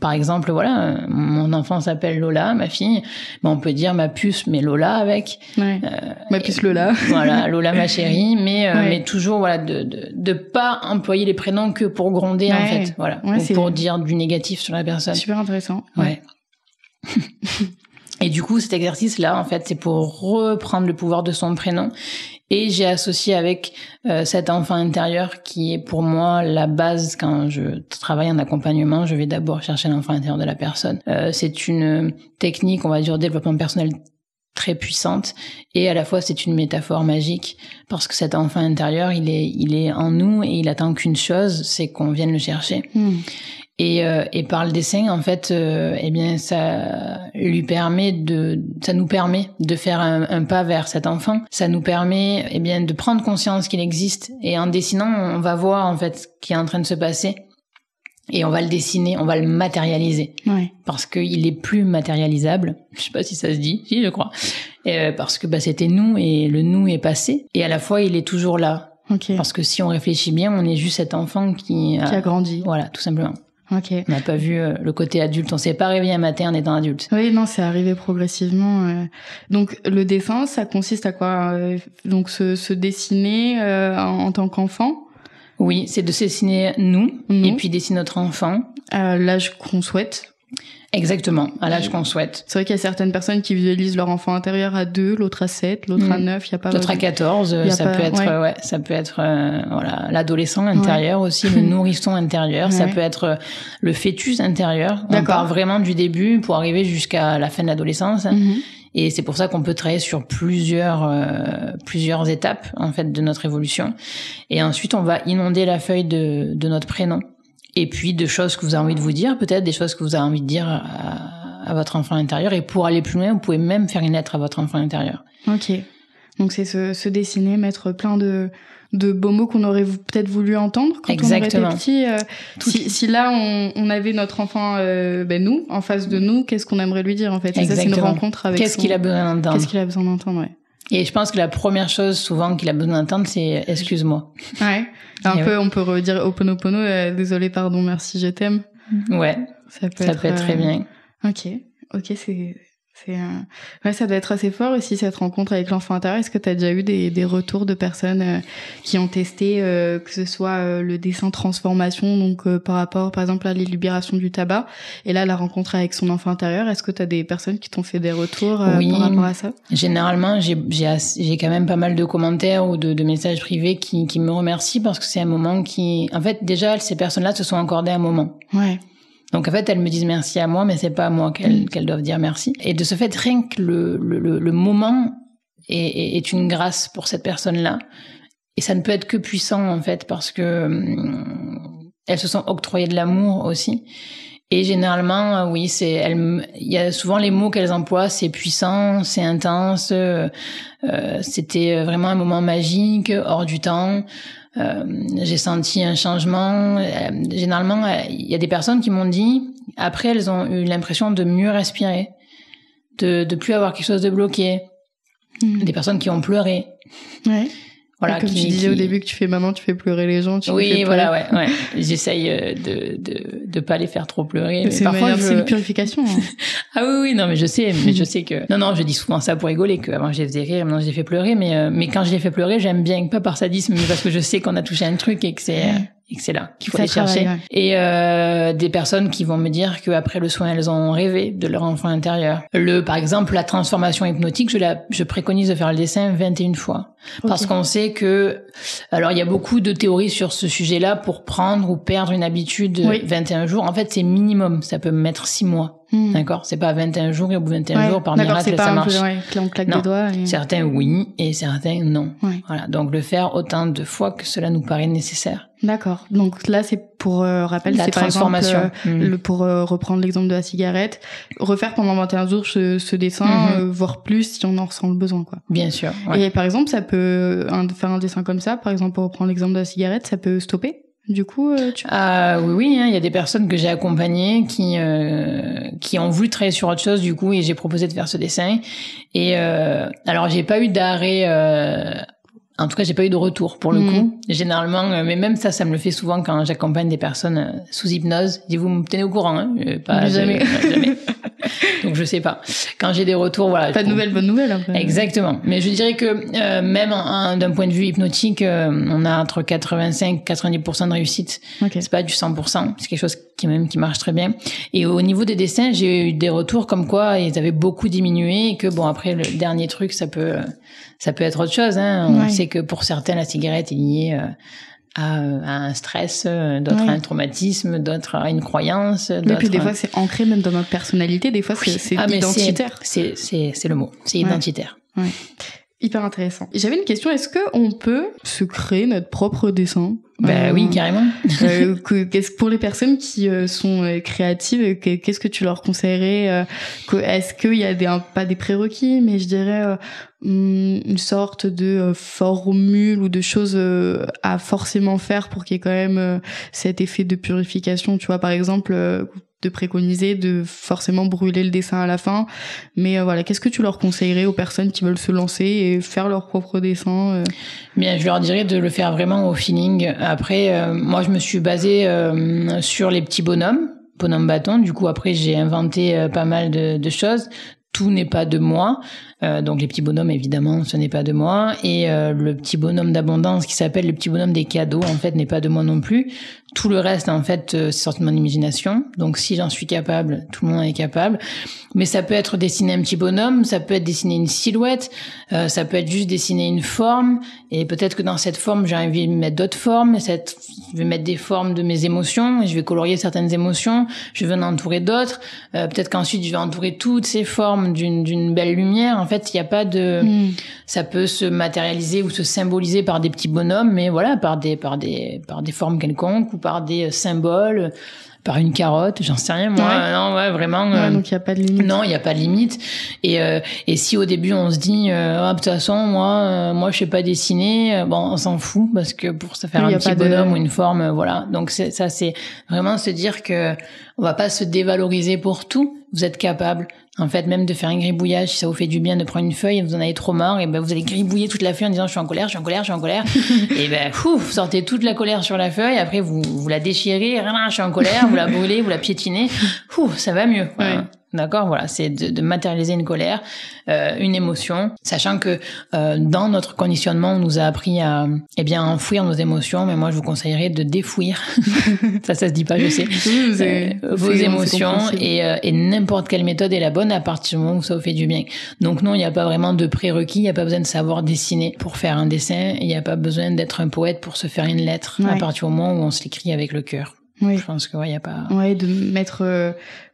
Speaker 2: par exemple, voilà, mon enfant s'appelle Lola, ma fille, on peut dire ma puce, mais Lola avec.
Speaker 1: Ma puce Lola.
Speaker 2: Voilà, Lola ma chérie, mais toujours, voilà, de pas employer les prénoms que pour gronder, en fait. Voilà. Ou pour dire du négatif sur la personne.
Speaker 1: Super intéressant.
Speaker 2: Et du coup, cet exercice-là, en fait, c'est pour reprendre le pouvoir de son prénom. Et j'ai associé avec cet enfant intérieur qui est pour moi la base. Quand je travaille en accompagnement, je vais d'abord chercher l'enfant intérieur de la personne. C'est une technique, on va dire, de développement personnel très puissante, et à la fois c'est une métaphore magique parce que cet enfant intérieur, il est en nous et il attend qu'une chose, c'est qu'on vienne le chercher. Et par le dessin, en fait, ça nous permet de faire un pas vers cet enfant. Ça nous permet, de prendre conscience qu'il existe. Et en dessinant, on va voir, en fait, ce qui est en train de se passer. Et on va le dessiner, on va le matérialiser. Parce qu'il est plus matérialisable. Je sais pas si ça se dit. Si, je crois. Parce que, c'était nous et le nous est passé. Et à la fois, il est toujours là. Parce que si on réfléchit bien, on est juste cet enfant qui a grandi. Voilà, tout simplement. On n'a pas vu le côté adulte. On s'est pas réveillé un matin en étant adulte.
Speaker 1: Oui, non, c'est arrivé progressivement. Donc, le dessin, ça consiste à quoi? Donc, se dessiner en tant qu'enfant?
Speaker 2: Oui, c'est de se dessiner nous, et puis dessiner notre enfant.
Speaker 1: À l'âge qu'on souhaite.
Speaker 2: Exactement, à l'âge qu'on souhaite.
Speaker 1: C'est vrai qu'il y a certaines personnes qui visualisent leur enfant intérieur à 2, l'autre à 7, l'autre à 9, il y a pas
Speaker 2: l'autre à 14, ça peut être l'adolescent intérieur aussi, le nourrisson intérieur, ça peut être le fœtus intérieur. On part vraiment du début pour arriver jusqu'à la fin de l'adolescence. Et c'est pour ça qu'on peut travailler sur plusieurs étapes, en fait, de notre évolution. Et ensuite, on va inonder la feuille de notre prénom. Et puis, de choses que vous avez envie de vous dire, peut-être des choses que vous avez envie de dire à votre enfant intérieur. Et pour aller plus loin, vous pouvez même faire une lettre à votre enfant intérieur.
Speaker 1: Donc, c'est se dessiner, mettre plein de beaux mots qu'on aurait peut-être voulu entendre quand on était petit. Si là, on avait notre enfant, nous, en face de nous, qu'est-ce qu'on aimerait lui dire, en fait? Et ça, c'est une rencontre avec
Speaker 2: Qu'est-ce qu'il a besoin
Speaker 1: d'entendre?
Speaker 2: Et je pense que la première chose, souvent, qu'il a besoin d'entendre, c'est « excuse-moi ».
Speaker 1: On peut redire Ho'oponopono, désolé, pardon, merci, je t'aime.
Speaker 2: Ça peut être très bien.
Speaker 1: Ok, Ouais, ça doit être assez fort aussi cette rencontre avec l'enfant intérieur. Est-ce que tu as déjà eu des retours de personnes qui ont testé que ce soit le dessin transformation, donc par rapport par exemple à la libération du tabac, et là la rencontre avec son enfant intérieur, est-ce que tu as des personnes qui t'ont fait des retours
Speaker 2: oui,
Speaker 1: par rapport à ça?
Speaker 2: Généralement, j'ai quand même pas mal de commentaires ou de messages privés qui me remercient parce que c'est un moment qui... En fait, déjà, ces personnes-là se sont accordées un moment.
Speaker 1: Ouais.
Speaker 2: Donc en fait, elles me disent merci à moi, mais c'est pas à moi qu'elles doivent dire merci. Et de ce fait, rien que le moment est une grâce pour cette personne-là. Et ça ne peut être que puissant en fait, parce que elles se sont octroyées de l'amour aussi. Et généralement, oui, il y a souvent les mots qu'elles emploient, c'est puissant, c'est intense, c'était vraiment un moment magique, hors du temps. J'ai senti un changement. Généralement, il y a des personnes qui m'ont dit, après, elles ont eu l'impression de mieux respirer, de plus avoir quelque chose de bloqué. Des personnes qui ont pleuré.
Speaker 1: Ouais. Voilà, comme tu disais au début que tu fais maintenant, tu fais pleurer les gens.
Speaker 2: Oui, voilà, ouais. J'essaye de pas les faire trop pleurer. Mais
Speaker 1: parfois, c'est une purification. Hein.
Speaker 2: Ah oui, non, mais je sais que... Non, je dis souvent ça pour rigoler, qu'avant je les faisais rire, maintenant je les fais pleurer, mais quand je les fais pleurer, j'aime bien, pas par sadisme, mais parce que je sais qu'on a touché un truc et que c'est là qu'il faut aller chercher. Ouais. Et des personnes qui vont me dire qu'après le soin, elles ont rêvé de leur enfant intérieur. Par exemple, la transformation hypnotique, je préconise de faire le dessin 21 fois. Okay. Parce qu'on sait que... Alors, il y a beaucoup de théories sur ce sujet-là pour prendre ou perdre une habitude 21 jours. En fait, c'est minimum. Ça peut mettre 6 mois. D'accord? C'est pas 21 jours et au bout de 21 jours, par miracle, ça marche.
Speaker 1: On claque des doigts.
Speaker 2: Certains oui et certains non. Ouais. Voilà. Donc, le faire autant de fois que cela nous paraît nécessaire.
Speaker 1: D'accord. Donc là, c'est pour rappel,
Speaker 2: la
Speaker 1: c'est
Speaker 2: transformation.
Speaker 1: Par exemple, pour reprendre l'exemple de la cigarette, refaire pendant 21 jours ce dessin, voire plus si on en ressent le besoin, quoi.
Speaker 2: Bien sûr. Ouais.
Speaker 1: Et par exemple, ça peut faire un dessin comme ça, par exemple, pour reprendre l'exemple de la cigarette, ça peut stopper. Du coup,
Speaker 2: oui, il y a des personnes que j'ai accompagnées qui ont voulu travailler sur autre chose, du coup, et j'ai proposé de faire ce dessin. Et alors, j'ai pas eu d'arrêt. En tout cas, j'ai pas eu de retour pour le coup. Généralement, mais même ça me le fait souvent quand j'accompagne des personnes sous hypnose. Je dis, vous me tenez au courant, hein?
Speaker 1: Jamais.
Speaker 2: Jamais. Donc je sais pas. Quand j'ai des retours, voilà.
Speaker 1: Pas de nouvelles, bonnes nouvelles. Après.
Speaker 2: Exactement. Mais je dirais que même d'un point de vue hypnotique, on a entre 85 et 90% de réussite. Okay. C'est pas du 100%. C'est quelque chose qui marche très bien. Et au niveau des dessins, j'ai eu des retours comme quoi ils avaient beaucoup diminué et que bon après le dernier truc, ça peut être autre chose. Hein. On sait que pour certains la cigarette est liée à un stress, d'autres à un traumatisme, d'autres à une croyance.
Speaker 1: Et puis des fois c'est ancré même dans notre personnalité, des fois c'est identitaire.
Speaker 2: C'est le mot, c'est identitaire.
Speaker 1: Ouais. Hyper intéressant. J'avais une question, est-ce qu'on peut se créer notre propre dessin?
Speaker 2: Oui, carrément.
Speaker 1: Pour les personnes qui sont créatives, qu'est-ce que tu leur conseillerais? Est-ce qu'il y a pas des prérequis, mais je dirais une sorte de formule ou de choses à forcément faire pour qu'il y ait quand même cet effet de purification, tu vois, par exemple de préconiser de forcément brûler le dessin à la fin, mais voilà, qu'est-ce que tu leur conseillerais aux personnes qui veulent se lancer et faire leur propre dessin?
Speaker 2: Bien, je leur dirais de le faire vraiment au feeling. Après, moi je me suis basée sur les petits bonhommes bâtons. Du coup, après j'ai inventé pas mal de choses. Tout n'est pas de moi. Donc les petits bonhommes, évidemment, ce n'est pas de moi. Et le petit bonhomme d'abondance qui s'appelle le petit bonhomme des cadeaux, en fait, n'est pas de moi non plus. Tout le reste, en fait, c'est sorti de mon imagination. Donc si j'en suis capable, tout le monde en est capable. Mais ça peut être dessiner un petit bonhomme, ça peut être dessiner une silhouette, ça peut être juste dessiner une forme. Et peut-être que dans cette forme, j'ai envie de mettre d'autres formes. Je vais mettre des formes de mes émotions et je vais colorier certaines émotions. Je vais en entourer d'autres. Peut-être qu'ensuite, je vais entourer toutes ces formes d'une belle lumière. En fait, il n'y a pas de... Ça peut se matérialiser ou se symboliser par des petits bonhommes, mais voilà, par des formes quelconques ou par des symboles, par une carotte, j'en sais rien, moi. Non, vraiment.
Speaker 1: Donc il n'y a pas de limite.
Speaker 2: Non, il n'y a pas de limite. Et si au début on se dit, de toute façon, moi, je sais pas dessiner, on s'en fout parce que pour se faire un petit bonhomme ou une forme, voilà. Donc c'est vraiment se dire que on va pas se dévaloriser pour tout. Vous êtes capable. En fait, même de faire un gribouillage, si ça vous fait du bien de prendre une feuille et vous en avez trop marre, et vous allez gribouiller toute la feuille en disant je suis en colère. Et vous sortez toute la colère sur la feuille, après vous la déchirez, je suis en colère, vous la brûlez, vous la piétinez, ça va mieux.
Speaker 1: Ouais.
Speaker 2: D'accord, voilà, c'est de matérialiser une colère, une émotion, sachant que dans notre conditionnement, on nous a appris à enfouir nos émotions, mais moi je vous conseillerais de défouir. ça se dit pas, je sais. Vos émotions et n'importe quelle méthode est la bonne à partir du moment où ça vous fait du bien. Donc non, il n'y a pas vraiment de prérequis, il n'y a pas besoin de savoir dessiner pour faire un dessin, il n'y a pas besoin d'être un poète pour se faire une lettre à partir du moment où on se l'écrit avec le cœur. Oui. Je pense que il y a pas.
Speaker 1: Ouais, de mettre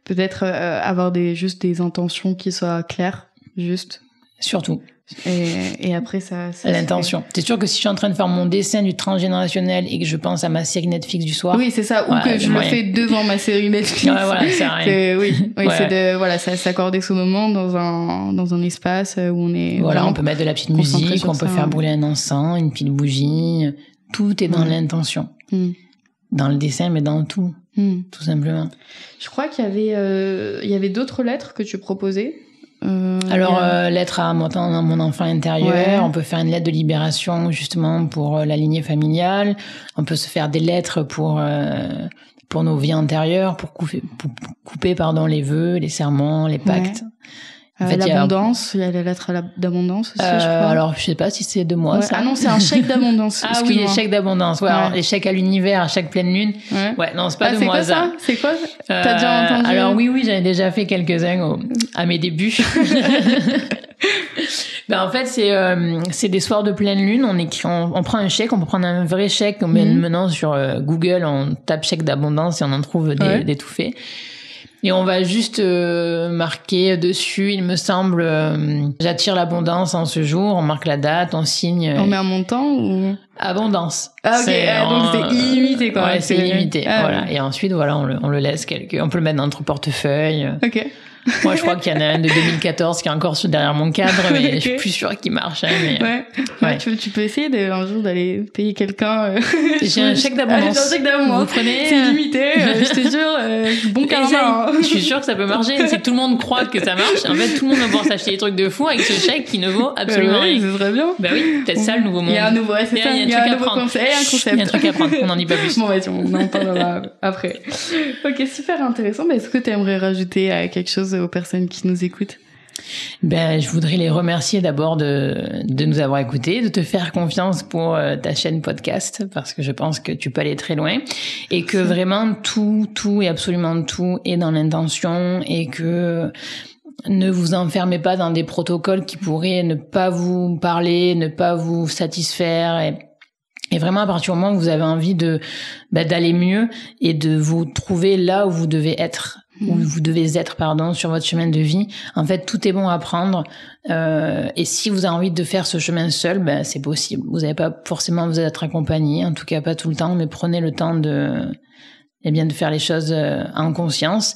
Speaker 1: peut-être avoir juste des intentions qui soient claires, juste.
Speaker 2: Surtout.
Speaker 1: Et après ça
Speaker 2: l'intention. C'est sûr que si je suis en train de faire mon dessin du transgénérationnel et que je pense à ma série Netflix du soir.
Speaker 1: Oui, c'est ça. Ou que je le fais devant ma série Netflix.
Speaker 2: Ouais, voilà, c'est rien.
Speaker 1: C'est de s'accorder ce moment dans un espace où on est.
Speaker 2: Voilà, on peut mettre de la petite musique, on peut faire brûler un encens, une petite bougie. Tout est dans l'intention. Dans le dessin, mais dans tout simplement.
Speaker 1: Je crois qu'il y avait d'autres lettres que tu proposais.
Speaker 2: Lettre à mon enfant intérieur. Ouais. On peut faire une lettre de libération justement pour la lignée familiale. On peut se faire des lettres pour nos vies antérieures, pour couper les vœux, les serments, les pactes.
Speaker 1: Ouais. L'abondance, il y a la lettre d'abondance aussi, je crois.
Speaker 2: Alors, je sais pas si c'est de moi, ça.
Speaker 1: Ah non, c'est un chèque d'abondance.
Speaker 2: Ah oui, les chèques d'abondance. Ouais, alors, les chèques à l'univers, à chaque pleine lune. Ouais, non, c'est pas de moi, ça.
Speaker 1: C'est quoi? T'as déjà entendu?
Speaker 2: Alors oui, j'en ai déjà fait quelques-uns à mes débuts. En fait, c'est des soirs de pleine lune. On prend un chèque, on peut prendre un vrai chèque. Maintenant, sur Google, on tape chèque d'abondance et on en trouve des tout faits. Et on va juste marquer dessus, il me semble, j'attire l'abondance en ce jour, on marque la date, on signe.
Speaker 1: On met un montant ou...
Speaker 2: Abondance.
Speaker 1: Ah ok, donc c'est illimité quoi.
Speaker 2: Ouais, c'est illimité, voilà. Et ensuite, voilà, on le laisse on peut le mettre dans notre portefeuille.
Speaker 1: Ok.
Speaker 2: Moi, je crois qu'il y en a un de 2014 qui est encore derrière mon cadre, mais je suis plus sûre qu'il marche.
Speaker 1: Ouais. Tu peux essayer un jour d'aller payer quelqu'un.
Speaker 2: J'ai un chèque d'abondance.
Speaker 1: J'ai un chèque d'abondance.
Speaker 2: Vous prenez.
Speaker 1: C'est limité, je te jure. Bon karma.
Speaker 2: Je suis sûre que ça peut marcher. Si tout le monde croit que ça marche, en fait, tout le monde va pouvoir s'acheter des trucs de fou avec ce chèque qui ne vaut absolument rien.
Speaker 1: C'est très bien.
Speaker 2: Bah oui, peut-être ça le nouveau monde.
Speaker 1: Il y a un nouveau, c'est ça. Il y a un nouveau concept.
Speaker 2: Il y a un truc à prendre. On n'en dit pas plus.
Speaker 1: Bon, on en parlera après. Ok, super intéressant. Mais est-ce que tu aimerais rajouter quelque chose aux personnes qui nous écoutent?
Speaker 2: Je voudrais les remercier d'abord de nous avoir écoutés, de te faire confiance pour ta chaîne podcast, parce que je pense que tu peux aller très loin et que vraiment tout et absolument tout est dans l'intention et que ne vous enfermez pas dans des protocoles qui pourraient ne pas vous parler, ne pas vous satisfaire et vraiment, à partir du moment où vous avez envie d'aller mieux et de vous trouver là où vous devez être, sur votre chemin de vie, en fait, tout est bon à prendre. Et si vous avez envie de faire ce chemin seul, c'est possible. Vous n'avez pas forcément besoin d'être accompagné, en tout cas pas tout le temps, mais prenez le temps de faire les choses en conscience.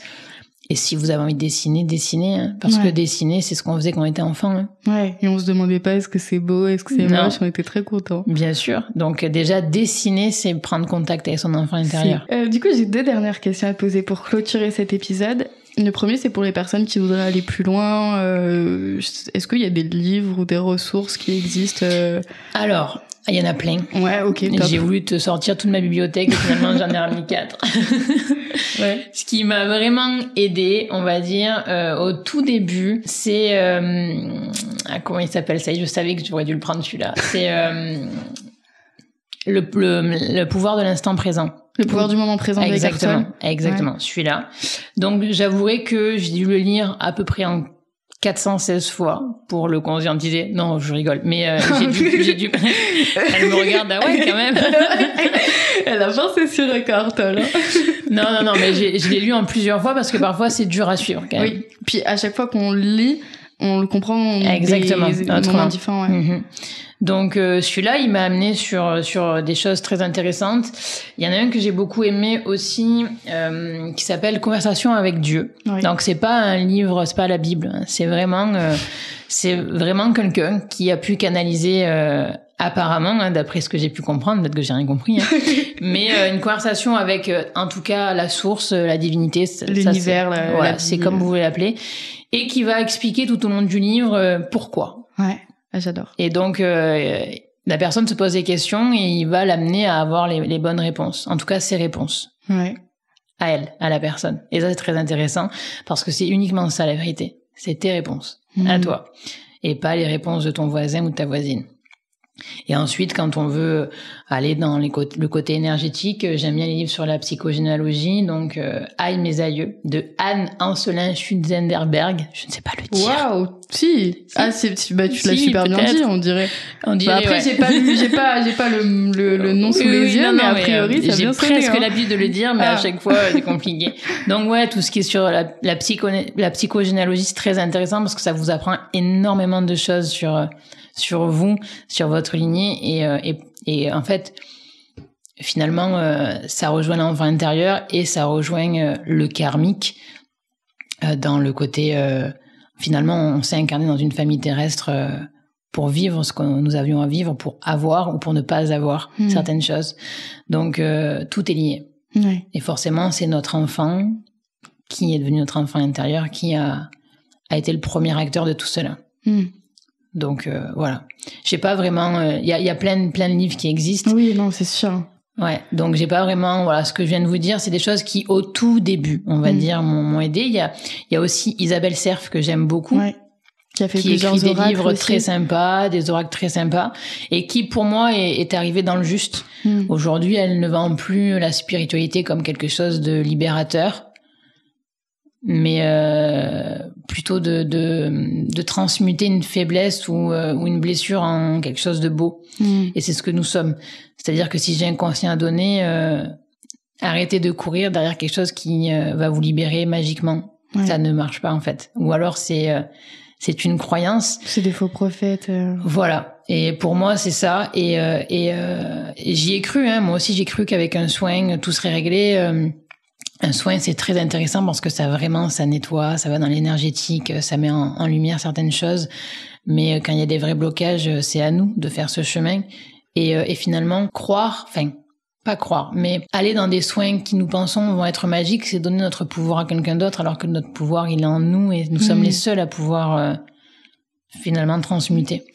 Speaker 2: Et si vous avez envie de dessinez, hein, parce que dessiner, c'est ce qu'on faisait quand on était enfant. Hein.
Speaker 1: Ouais, et on se demandait pas est-ce que c'est beau, est-ce que c'est moche, on était très contents.
Speaker 2: Bien sûr. Donc déjà, dessiner, c'est prendre contact avec son enfant intérieur.
Speaker 1: Du coup, j'ai 2 dernières questions à te poser pour clôturer cet épisode. Le premier, c'est pour les personnes qui voudraient aller plus loin. Est-ce qu'il y a des livres ou des ressources qui existent
Speaker 2: Alors, il y en a plein.
Speaker 1: Ouais, ok, top.
Speaker 2: J'ai voulu te sortir toute ma bibliothèque et finalement j'en ai remis 4. Ouais. Ce qui m'a vraiment aidé, on va dire, au tout début, c'est... comment il s'appelle ça? Je savais que j'aurais dû le prendre celui-là. C'est le pouvoir de l'instant présent.
Speaker 1: Le pouvoir du moment présent.
Speaker 2: Exactement, celui-là. Donc j'avouerai que j'ai dû le lire à peu près en 416 fois pour le conscientiser. Non, je rigole. Mais j'ai dû... Elle me regarde, ah ouais, quand même.
Speaker 1: Elle a pensé sur record, toi, là.
Speaker 2: Non, mais je l'ai lu en plusieurs fois parce que parfois c'est dur à suivre, quand même.
Speaker 1: Oui, puis à chaque fois qu'on le lit, on le comprend.
Speaker 2: Exactement.
Speaker 1: Des moments différents, ouais.
Speaker 2: Mm-hmm. Donc celui-là, il m'a amené sur des choses très intéressantes. Il y en a un que j'ai beaucoup aimé aussi, qui s'appelle Conversation avec Dieu. Oui. Donc c'est pas un livre, c'est pas la Bible. Hein. C'est vraiment quelqu'un qui a pu canaliser, apparemment, hein, d'après ce que j'ai pu comprendre, peut-être que j'ai rien compris, hein, mais une conversation avec, en tout cas, la source, la divinité,
Speaker 1: l'univers,
Speaker 2: c'est comme vous voulez l'appeler, et qui va expliquer tout au long du livre pourquoi.
Speaker 1: Ouais. Ah, j'adore.
Speaker 2: Et donc, la personne se pose des questions et il va l'amener à avoir les bonnes réponses. En tout cas, ses réponses.
Speaker 1: Ouais.
Speaker 2: à elle, à la personne. Et ça, c'est très intéressant parce que c'est uniquement ça la vérité. C'est tes réponses à toi et pas les réponses de ton voisin ou de ta voisine. Et ensuite, quand on veut aller dans le côté énergétique, j'aime bien les livres sur la psychogénéalogie. Donc, Aïe mes aïeux, de Anne Ancelin Schutzenberg. Je ne sais pas le dire.
Speaker 1: Waouh, si. Ah, tu l'as super bien dit, on dirait. Après,
Speaker 2: ouais.
Speaker 1: j'ai pas le nom sous les yeux, mais a priori, ça vient sonner.
Speaker 2: J'ai presque l'habitude de le dire, mais à chaque fois, c'est compliqué. Donc, ouais, tout ce qui est sur la psychogénéalogie, c'est très intéressant parce que ça vous apprend énormément de choses sur vous, sur votre lignée et en fait finalement ça rejoint l'enfant intérieur et ça rejoint le karmique dans le côté finalement on s'est incarné dans une famille terrestre pour vivre ce que nous avions à vivre, pour avoir ou pour ne pas avoir certaines choses. Donc tout est lié. Et forcément c'est notre enfant qui est devenu notre enfant intérieur qui a été le premier acteur de tout cela. Donc voilà, j'ai pas vraiment il y a plein de livres qui existent.
Speaker 1: Oui, non, c'est sûr.
Speaker 2: Ouais, donc j'ai pas vraiment ce que je viens de vous dire, c'est des choses qui au tout début, on va dire m'ont aidé. Il y a aussi Isabelle Serf que j'aime beaucoup.
Speaker 1: Qui a fait
Speaker 2: qui écrit des livres
Speaker 1: aussi.
Speaker 2: très sympas, des oracles très sympas et qui pour moi est arrivée dans le juste. Aujourd'hui, elle ne vend plus la spiritualité comme quelque chose de libérateur, mais plutôt de transmuter une faiblesse ou une blessure en quelque chose de beau. Et c'est ce que nous sommes. C'est-à-dire que si j'ai un conseil à donner, arrêtez de courir derrière quelque chose qui va vous libérer magiquement. Ça ne marche pas en fait. Ou alors c'est une croyance.
Speaker 1: C'est des faux prophètes.
Speaker 2: Voilà. Et pour moi, c'est ça. Et j'y ai cru. Moi aussi, j'ai cru qu'avec un soin, tout serait réglé. Un soin, c'est très intéressant parce que ça nettoie, ça va dans l'énergétique, ça met en lumière certaines choses. Mais quand il y a des vrais blocages, c'est à nous de faire ce chemin. Et finalement, pas croire, mais aller dans des soins qui nous pensons vont être magiques, c'est donner notre pouvoir à quelqu'un d'autre alors que notre pouvoir, il est en nous et nous sommes les seuls à pouvoir finalement transmuter.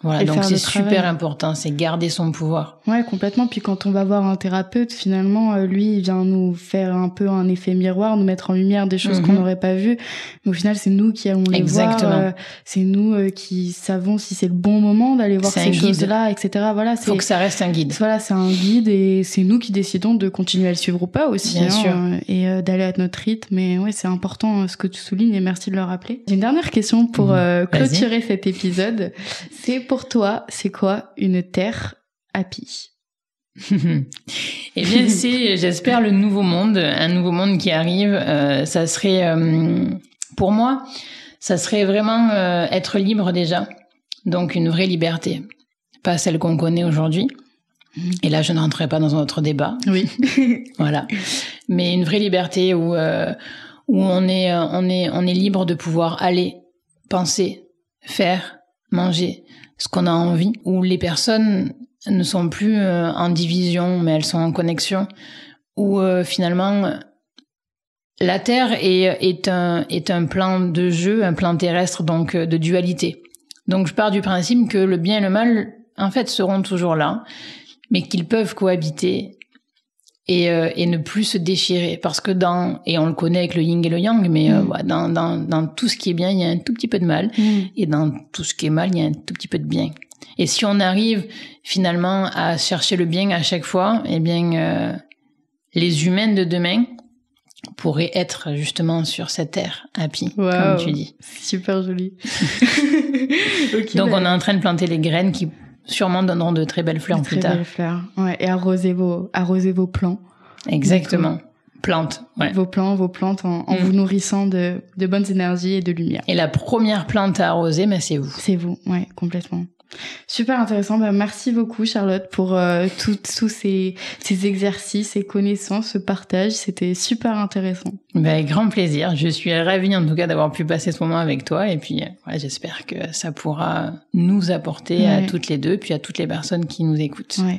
Speaker 2: Voilà, donc c'est super important, c'est garder son pouvoir.
Speaker 1: Ouais, complètement. Puis quand on va voir un thérapeute, finalement, lui, il vient nous faire un peu un effet miroir, nous mettre en lumière des choses qu'on n'aurait pas vues. Mais au final, c'est nous qui allons les voir. C'est nous qui savons si c'est le bon moment d'aller voir ces choses-là, etc. Voilà,
Speaker 2: faut que ça reste un guide.
Speaker 1: Voilà, c'est un guide et c'est nous qui décidons de continuer à le suivre ou pas aussi.
Speaker 2: Bien sûr.
Speaker 1: Et d'aller à notre rythme. Mais ouais, c'est important ce que tu soulignes et merci de le rappeler. J'ai une dernière question pour clôturer cet épisode. C'est pour toi, c'est quoi une terre happy?
Speaker 2: Eh bien, c'est, j'espère, un nouveau monde qui arrive. Ça serait, pour moi, ça serait vraiment être libre déjà. Donc, une vraie liberté. Pas celle qu'on connaît aujourd'hui. Et là, je ne rentrerai pas dans un autre débat.
Speaker 1: Oui.
Speaker 2: Voilà. Mais une vraie liberté où on est libre de pouvoir aller, penser, faire, manger ce qu'on a envie, où les personnes ne sont plus en division, mais elles sont en connexion, où finalement la Terre est un plan de jeu, un plan terrestre, donc de dualité. Donc je pars du principe que le bien et le mal, en fait, seront toujours là, mais qu'ils peuvent cohabiter et ne plus se déchirer, parce que et on le connaît avec le yin et le yang, mais dans tout ce qui est bien, il y a un tout petit peu de mal, et dans tout ce qui est mal, il y a un tout petit peu de bien. Et si on arrive finalement à chercher le bien à chaque fois, eh bien, les humains de demain pourraient être justement sur cette terre happy, comme tu dis.
Speaker 1: Super joli.
Speaker 2: Donc on est en train de planter les graines qui sûrement donneront de très belles fleurs plus tard. Très belles
Speaker 1: fleurs, ouais. Et arroser vos plants.
Speaker 2: Exactement. Plantes, ouais.
Speaker 1: Vos plantes en vous nourrissant de bonnes énergies et de lumière.
Speaker 2: Et la première plante à arroser, c'est vous.
Speaker 1: C'est vous, ouais, complètement. Super intéressant. Merci beaucoup, Charlotte, pour tous ces exercices, ces connaissances, ce partage. C'était super intéressant.
Speaker 2: Grand plaisir. Je suis ravie, en tout cas, d'avoir pu passer ce moment avec toi. Et puis, j'espère que ça pourra nous apporter à toutes les deux, puis à toutes les personnes qui nous écoutent.
Speaker 1: Ouais.